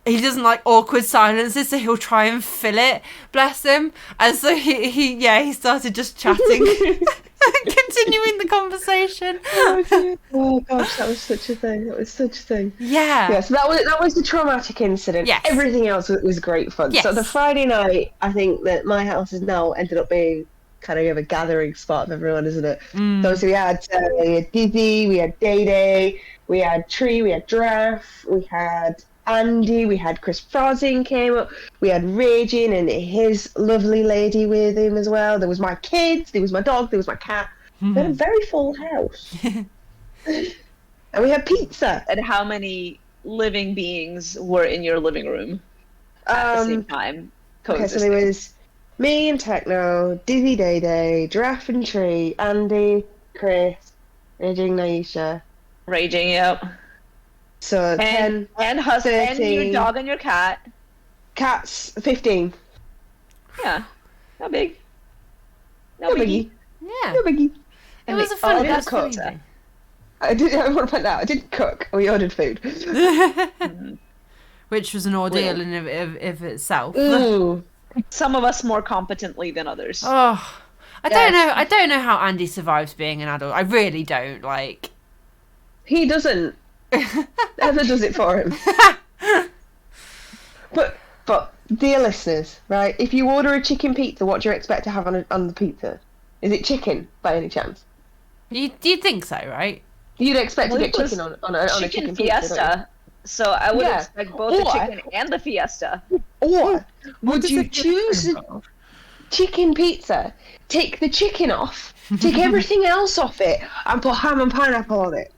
he doesn't like awkward silences, so he'll try and fill it. Bless him. And so he started just chatting, continuing the conversation. Oh gosh, that was such a thing. Yeah. Yeah. So that was the traumatic incident. Yes. Everything else was great fun. Yes. So the Friday night, I think that my house has now ended up being kind of a gathering spot of everyone, isn't it? So we had Dizzy, we had Day, we had Tree, we had Giraffe, we had Andy, we had Chris Frozing came up, we had Raging and his lovely lady with him as well. There was my kids, there was my dog, there was my cat. We had a very full house. And we had pizza. And how many living beings were in your living room at the same time? Okay, so there was me and Techno, Dizzy Day, Giraffe and Tree, Andy, Chris, Raging Naisha. Raging, yep. So 10, and husband, 13, and your dog and your cat. Cats 15. Yeah, not big. No biggie. Yeah. No biggie. It was a fun cook. evening. I want to point out, I didn't cook. We ordered food. Which was an ordeal in of itself. Ooh. Some of us more competently than others. Oh, I don't know how Andy survives being an adult. I really don't. Like, he doesn't. Heather does it for him. But dear listeners, right? If you order a chicken pizza, what do you expect to have on the pizza? Is it chicken by any chance? You think so, right? You'd expect to get chicken on a chicken fiesta. Pizza, so I would expect both the chicken and the fiesta. Or would you choose chicken pizza, take the chicken off, take everything else off it, and put ham and pineapple on it?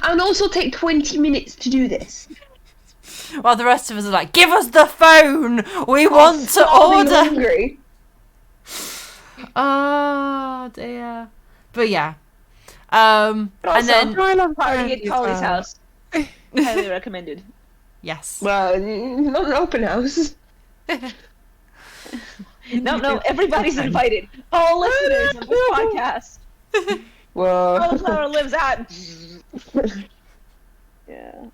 And also take 20 minutes to do this. While the rest of us are like, give us the phone! We want to order! Hungry. Oh dear. But yeah. And then party at Holly's house. Highly recommended. Yes. Well, not an open house. No, everybody's invited. All listeners of this podcast. Whoa. Cauliflower lives at. Yeah.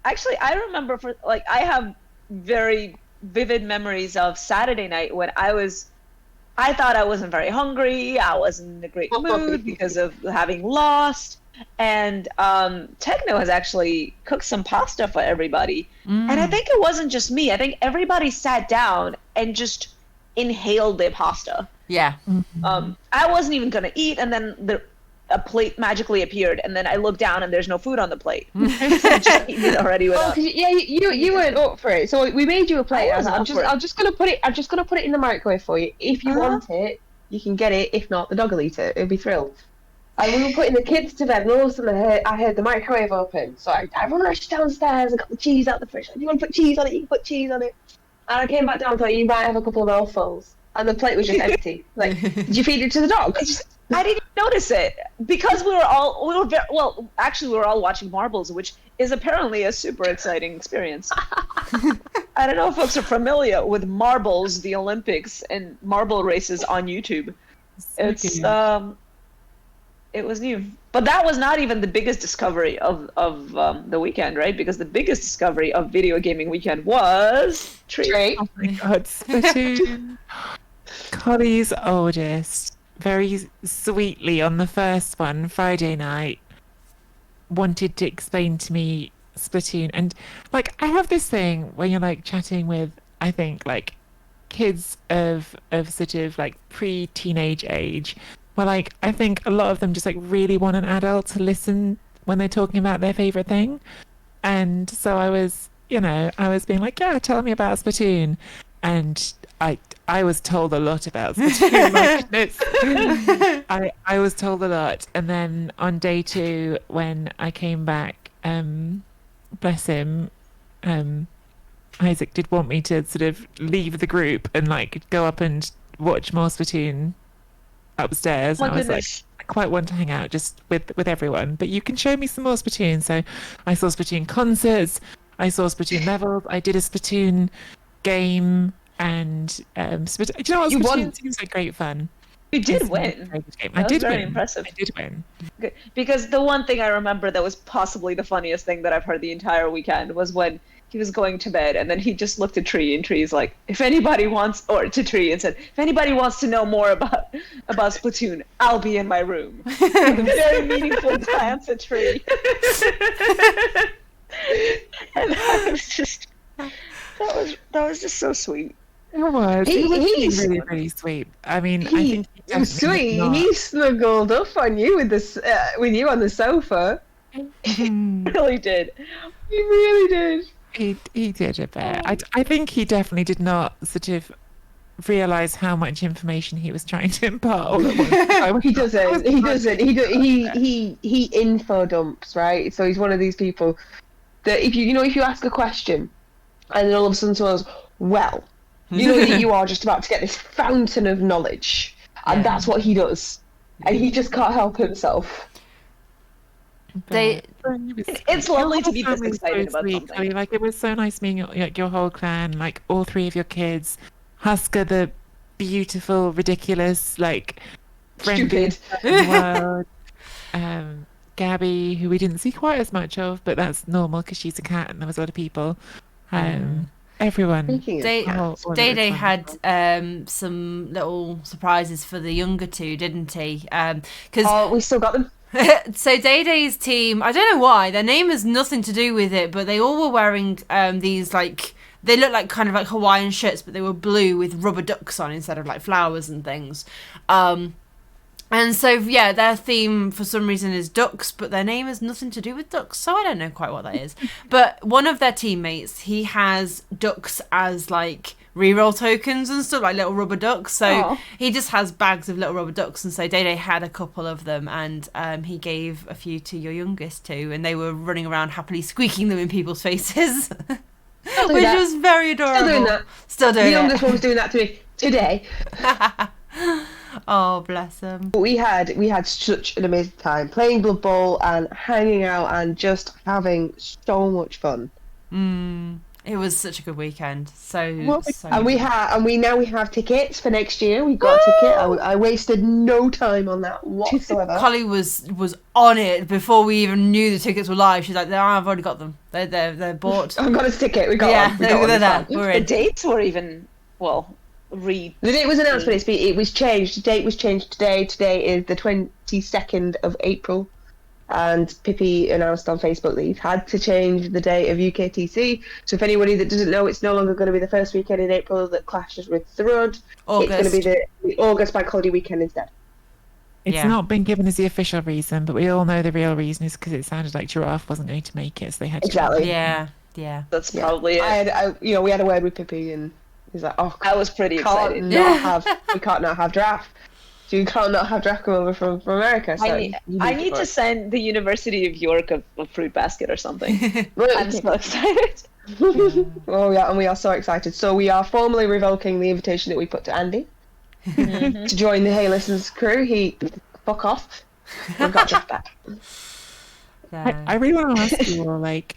Actually, I remember I have very vivid memories of Saturday night when I thought I wasn't very hungry. I wasn't in a great mood because of having lost. And Techno has actually cooked some pasta for everybody. And I think it wasn't just me. I think everybody sat down and just inhaled their pasta. Yeah. I wasn't even going to eat, and then a plate magically appeared, and then I looked down and there's no food on the plate. Just eaten it already without. You weren't up for it, so we made you a plate. I'm just gonna put it in the microwave for you. If you want it, you can get it. If not, the dog will eat it. It'll be thrilled. And we were putting the kids to bed, and all of a sudden I heard the microwave open. So I rushed downstairs and got the cheese out the fridge. Like, you want to put cheese on it? You can put cheese on it. And I came back down and thought, you might have a couple of mouthfuls. And the plate was just empty. Like, did you feed it to the dog? I didn't notice it because we were all watching marbles, which is apparently a super exciting experience. I don't know if folks are familiar with marbles, the Olympics, and marble races on YouTube. It was new, but that was not even the biggest discovery of the weekend, right? Because the biggest discovery of video gaming weekend was Tree. Oh my god, Splatoon. Collie's oldest, very sweetly on the first one, Friday night, wanted to explain to me Splatoon. And like, I have this thing when you're like chatting with, I think, like kids of sort of like pre-teenage age, where like I think a lot of them just like really want an adult to listen when they're talking about their favorite thing. And so I was being like, yeah, tell me about Splatoon. And I I was told a lot about Splatoon. My goodness. I was told a lot. And then on day 2, when I came back, bless him, Isaac did want me to sort of leave the group and like go up and watch more Splatoon upstairs. My And I was like, goodness. I quite want to hang out just with everyone, but you can show me some more Splatoon. So I saw Splatoon concerts, I saw Splatoon levels, I did a Splatoon game, and do you know what? You Splatoon won. seems like great fun. You did It's a win. very good game. That I was did very win. impressive. I did win. Good. Because the one thing I remember that was possibly the funniest thing that I've heard the entire weekend was when he was going to bed and then he just looked at Tree and Tree's like, if anybody wants, or to Tree and said, if anybody wants to know more about Splatoon, I'll be in my room. With a very meaningful glance at Tree. And that was just so sweet. It was. He- It was he's- really, really sweet. I mean, I He, think it was definitely sweet. not- He snuggled up on you with you on the sofa. Really did. He really did. He did a bit. I think he definitely did not sort of realize how much information he was trying to impart all at once. He doesn't. He doesn't. He info dumps, right? So he's one of these people that if you ask a question, and then all of a sudden someone goes, "Well," you know that you are just about to get this fountain of knowledge, and that's what he does, and he just can't help himself. They- It's lovely to be Your this whole family was excited so about sweet, something. Chloe. Like, it was so nice meeting your whole clan, like all 3 of your kids, Husker, the beautiful, ridiculous, like friendliest Stupid. person in the world, Gabby, who we didn't see quite as much of, but that's normal because she's a cat and there was a lot of people. Everyone. Speaking of Day cats. Day Day had some little surprises for the younger two, didn't he? Because Oh, we still got them. so Day Day's team, I don't know why, their name has nothing to do with it, but they all were wearing these like, they look like kind of like Hawaiian shirts, but they were blue with rubber ducks on instead of like flowers and things. And so, yeah, their theme for some reason is ducks, but their name has nothing to do with ducks, so I don't know quite what that is. But one of their teammates, he has ducks as like reroll tokens and stuff, like little rubber ducks. So Aw. he just has bags of little rubber ducks, and so Day Day had a couple of them, and he gave a few to your youngest too, and they were running around happily squeaking them in people's faces, do which that. was very adorable. Still doing that. Still The doing youngest it. one was doing that to me today. Oh, bless them. But we had such an amazing time playing Blood Bowl and hanging out and just having so much fun. It was such a good weekend. So And we have tickets for next year. We got a ticket. I wasted no time on that whatsoever. Collie was on it before we even knew the tickets were live. She's like, "No, I've already got them. They're bought." I got a ticket. We got Yeah, one. We got one. they're It's there. fine. We're The in. dates were even, The date was announced, but it was changed. The date was changed today. Today is the 22nd of April. And Pippi announced on Facebook that he's had to change the date of UKTC. So if anybody that doesn't know, it's no longer going to be the first weekend in April that clashes with Thrud. It's going to August. be the August bank holiday weekend instead. It's Yeah. not been given as the official reason, but we all know the real reason is because it sounded like Giraffe wasn't going to make it, so they had to. Exactly. Yeah. that's probably it. We had a word with Pippi, and he's like, "Oh, I was pretty we excited. can't not have Draft. So you can't not have Draft come over from America." So I need to send the University of York a fruit basket or something. I'm so excited. Oh yeah, and we are so excited. So we are formally revoking the invitation that we put to Andy to join the Hey Listens crew. He fuck off. We've got Draft back. I really want to ask you all, like,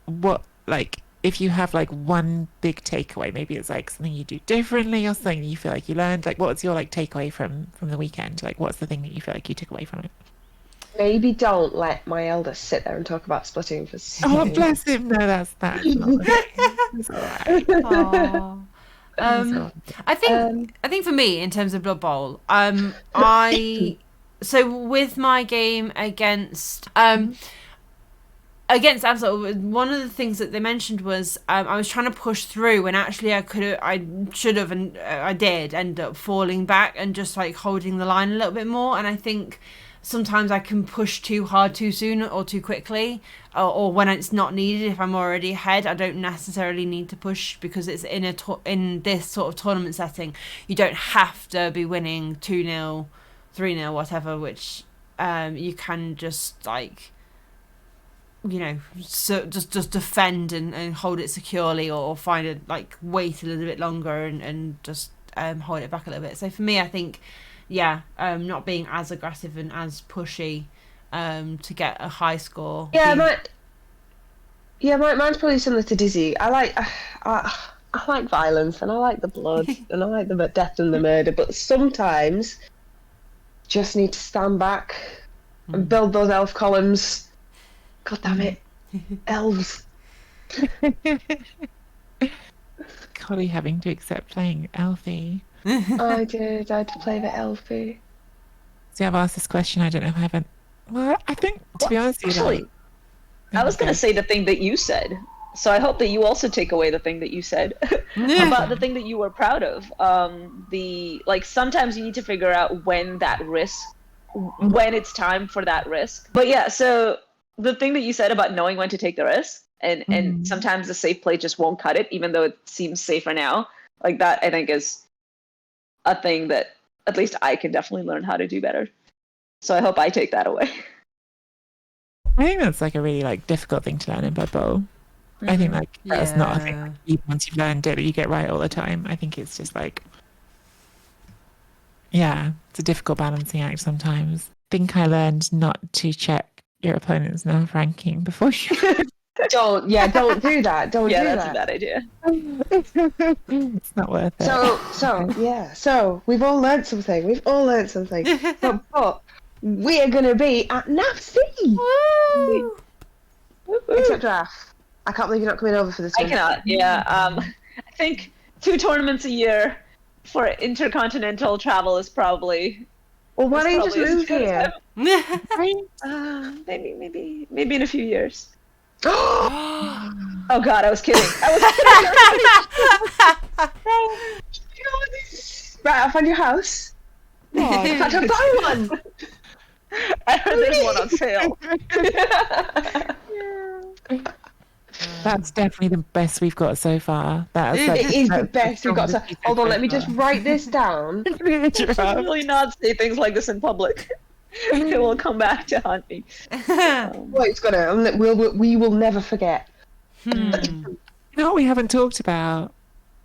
what, like, if you have like one big takeaway, maybe it's like something you do differently or something you feel like you learned. Like, what's your like takeaway from the weekend? Like, what's the thing that you feel like you took away from it? Maybe don't let my eldest sit there and talk about Splatoon for so Oh, bless him. No, that's not. It's all right. Aw. I think for me, in terms of Blood Bowl, so with my game against Absol, one of the things that they mentioned was I was trying to push through, and actually I should have, and I did end up falling back and just like holding the line a little bit more. And I think sometimes I can push too hard too soon or too quickly, or when it's not needed. If I'm already ahead, I don't necessarily need to push, because it's in this sort of tournament setting. You don't have to be winning 2-0, 3-0, whatever, which you can just like, you know, so just defend and hold it securely, or find it like wait a little bit longer and just hold it back a little bit. So for me, I think, not being as aggressive and as pushy to get a high score. Mine's probably similar to Dizzy. I like violence, and I like the blood, and I like the death and the murder, but sometimes just need to stand back and build those elf columns. God damn it. Elves. Collie having to accept playing Elfie. I did. I had to play the Elfie. See, I've asked this question. I don't know if I haven't. Well, I think, to be honest with you, Actually, I was going to say the thing that you said. So I hope that you also take away the thing that you said about the thing that you were proud of. Sometimes you need to figure out when it's time for that risk. But yeah, so the thing that you said about knowing when to take the risk, and sometimes the safe play just won't cut it, even though it seems safer now. Like that, I think, is a thing that at least I can definitely learn how to do better. So I hope I take that away. I think that's like a really like difficult thing to learn in Blood Bowl. I think like that's not a thing like, even once you've learned it, but you get right all the time. I think it's just like, it's a difficult balancing act sometimes. I think I learned not to check your opponent's nerve ranking before you. Don't do that. Don't do that. Yeah, that's a bad idea. It's not worth it. So we've all learned something. But we are going to be at NAFC. Woo! Except Draft. I can't believe you're not coming over for this one. I cannot. Yeah. I think 2 tournaments a year for intercontinental travel is probably. Well, why don't you just move here? Maybe in a few years. Oh God, I was kidding. Right, I found your house. Oh, I can't buy one. I heard there's one on sale. That's definitely the best we've got so far. It is the best we've got. So, hold on, let me just write this down. I should really not say things like this in public. It will come back to haunt me. Well, it's gonna. We will never forget. You know what we haven't talked about?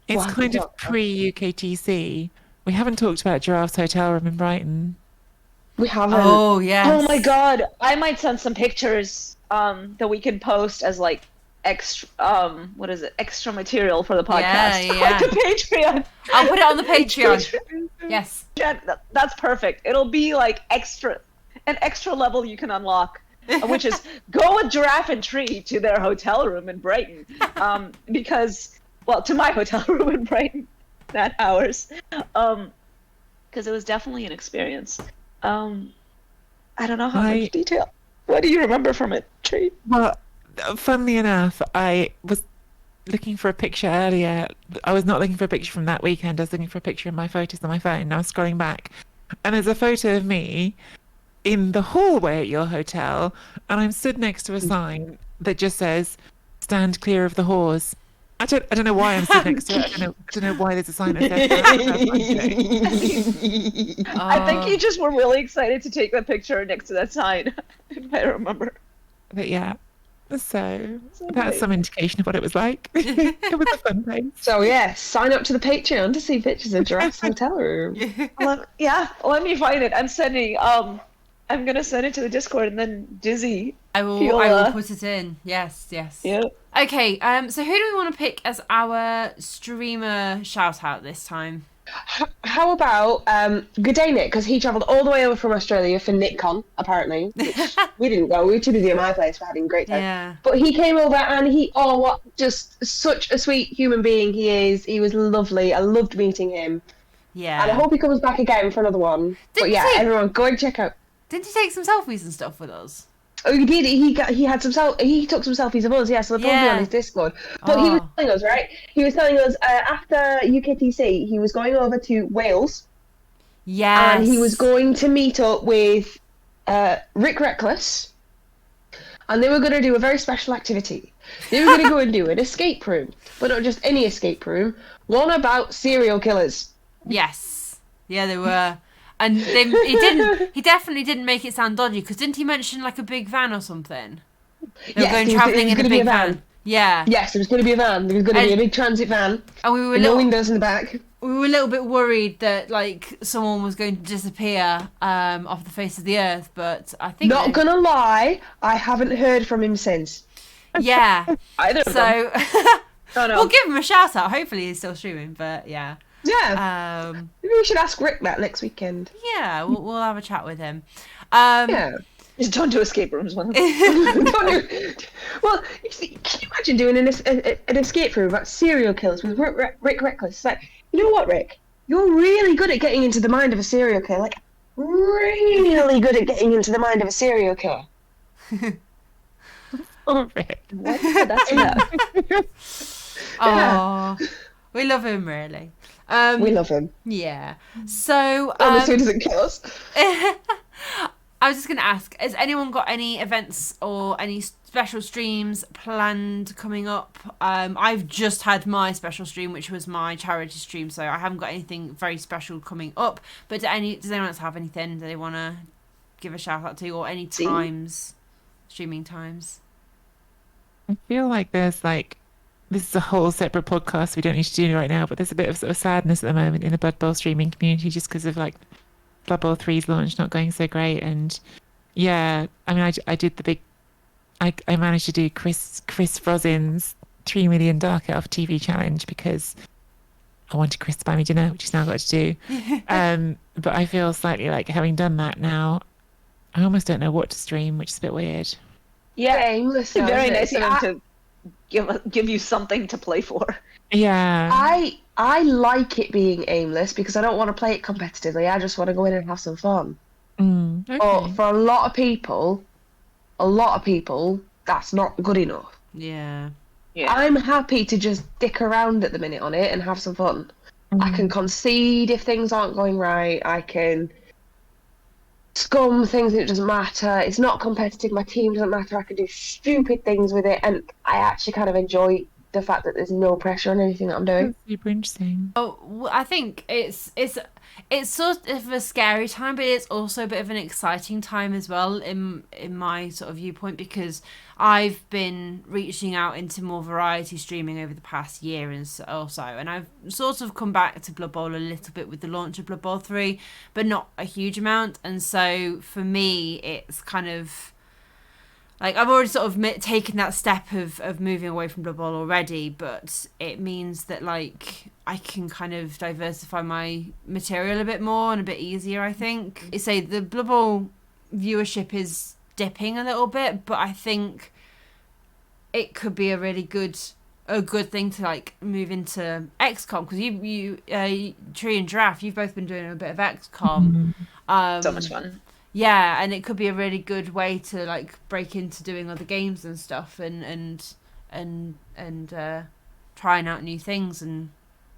It's What? kind of pre-UKTC. We haven't talked about Giraffe's hotel room in Brighton. We haven't. Oh, yes. Oh my God, I might send some pictures that we can post as like extra extra material for the podcast. Yeah. On the Patreon. I'll put it on the Patreon. Yes. That's perfect. It'll be like an extra level you can unlock, which is go with Giraffe and Tree to their hotel room in Brighton, to my hotel room in Brighton, not ours, because it was definitely an experience. I don't know how much detail. What do you remember from it, Tree? Well, funnily enough, I was looking for a picture earlier. I was not looking for a picture from that weekend. I was looking for a picture of my photos on my phone. And I was scrolling back, and there's a photo of me in the hallway at your hotel, and I'm stood next to a sign that just says "Stand clear of the whores." I don't know why I'm stood next to it. I don't know why there's a sign that says that. I think you just were really excited to take that picture next to that sign, if I remember. But yeah. So that's some indication of what it was like. It was a fun place. So sign up to the Patreon to see pictures of Giraffe's hotel room. Let me find it. I'm gonna send it to the Discord, and then Dizzy. I will put it in. Yes. Yeah. Okay. So who do we want to pick as our streamer shout out this time? How about good day Nick, because he travelled all the way over from Australia for NickCon, apparently, which we didn't go. We were too busy at my place for having a great time. Yeah. But he came over, and just such a sweet human being he is. He was lovely. I loved meeting him. Yeah. And I hope he comes back again for another one. Everyone go and check out. Didn't he take some selfies and stuff with us? Oh, he did. He took some selfies of us. Yeah, so they're probably on his Discord. But he was telling us, right? He was telling us after UKTC, he was going over to Wales. Yes. And he was going to meet up with Rick Reckless, and they were going to do a very special activity. They were going to go and do an escape room, but not just any escape room, one about serial killers. Yes. Yeah, they were. And he definitely didn't make it sound dodgy, because didn't he mention like a big van or something? They were going travelling in a big van. Yeah. Yes, there was going to be a van. There was going to be a big transit van. And we were no windows in the back. We were a little bit worried that like someone was going to disappear off the face of the earth, but I think not gonna lie, I haven't heard from him since. Yeah. Either. So Oh, no. we'll give him a shout out. Hopefully he's still streaming, but yeah. Yeah. Maybe we should ask Rick that next weekend. Yeah, we'll have a chat with him. Yeah. Just don't do escape rooms. Well, can you imagine doing an escape room about serial killers with Rick Reckless? It's like, you know what, Rick? You're really good at getting into the mind of a serial killer. Like, really good at getting into the mind of a serial killer. Oh, Rick. What? That's enough. Oh, we love him, really. We love him. Yeah. So Unless he doesn't kill us. I was just going to ask, has anyone got any events or any special streams planned coming up? I've just had my special stream, which was my charity stream, so I haven't got anything very special coming up. But does anyone else have anything that they want to give a shout out to, or any times, streaming times? I feel like there's like, this is a whole separate podcast we don't need to do right now, but there's a bit of sort of sadness at the moment in the Blood Bowl streaming community just because of like Blood Bowl 3's launch not going so great. And yeah, I mean, I did the big, I managed to do Chris Frozin's 3 million Dark Elf TV challenge because I wanted Chris to buy me dinner, which he's now got to do. But I feel slightly like having done that now, I almost don't know what to stream, which is a bit weird. Yeah, aimless. very nice of him to give you something to play for. Yeah. I like it being aimless because I don't want to play it competitively. I just want to go in and have some fun. Okay. But for a lot of people, that's not good enough. Yeah. I'm happy to just dick around at the minute on it and have some fun. I can concede if things aren't going right. I can scum things and it doesn't matter. It's not competitive. My team doesn't matter. I can do stupid things with it, and I actually kind of enjoy the fact that there's no pressure on anything that I'm doing. That's super interesting. Oh, well, I think it's sort of a scary time, but it's also a bit of an exciting time as well in my sort of viewpoint, because I've been reaching out into more variety streaming over the past year or so, and I've sort of come back to Blood Bowl a little bit with the launch of Blood Bowl 3, but not a huge amount. And so for me, it's kind of like I've already sort of taken that step of moving away from Blood Bowl already, but it means that like I can kind of diversify my material a bit more and a bit easier, I think. You say the Blood Bowl viewership is dipping a little bit, but I think it could be a really good thing to like move into XCOM, because you Tree and Giraffe, you've both been doing a bit of XCOM. So much fun. Yeah, and it could be a really good way to like break into doing other games and stuff, and trying out new things. And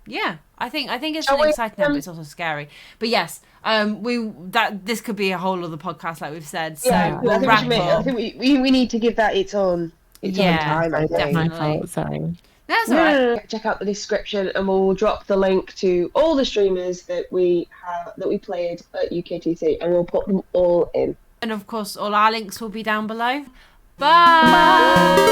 yeah, I think it's really exciting, but it's also scary. But yes, this could be a whole other podcast, like we've said. So Yeah, we'll wrap up. I think we need to give that its own time. I think. definitely. My fault, sorry. That's all right. Check out the description, and we'll drop the link to all the streamers that we played at UKTC, and we'll put them all in. And of course, all our links will be down below. Bye.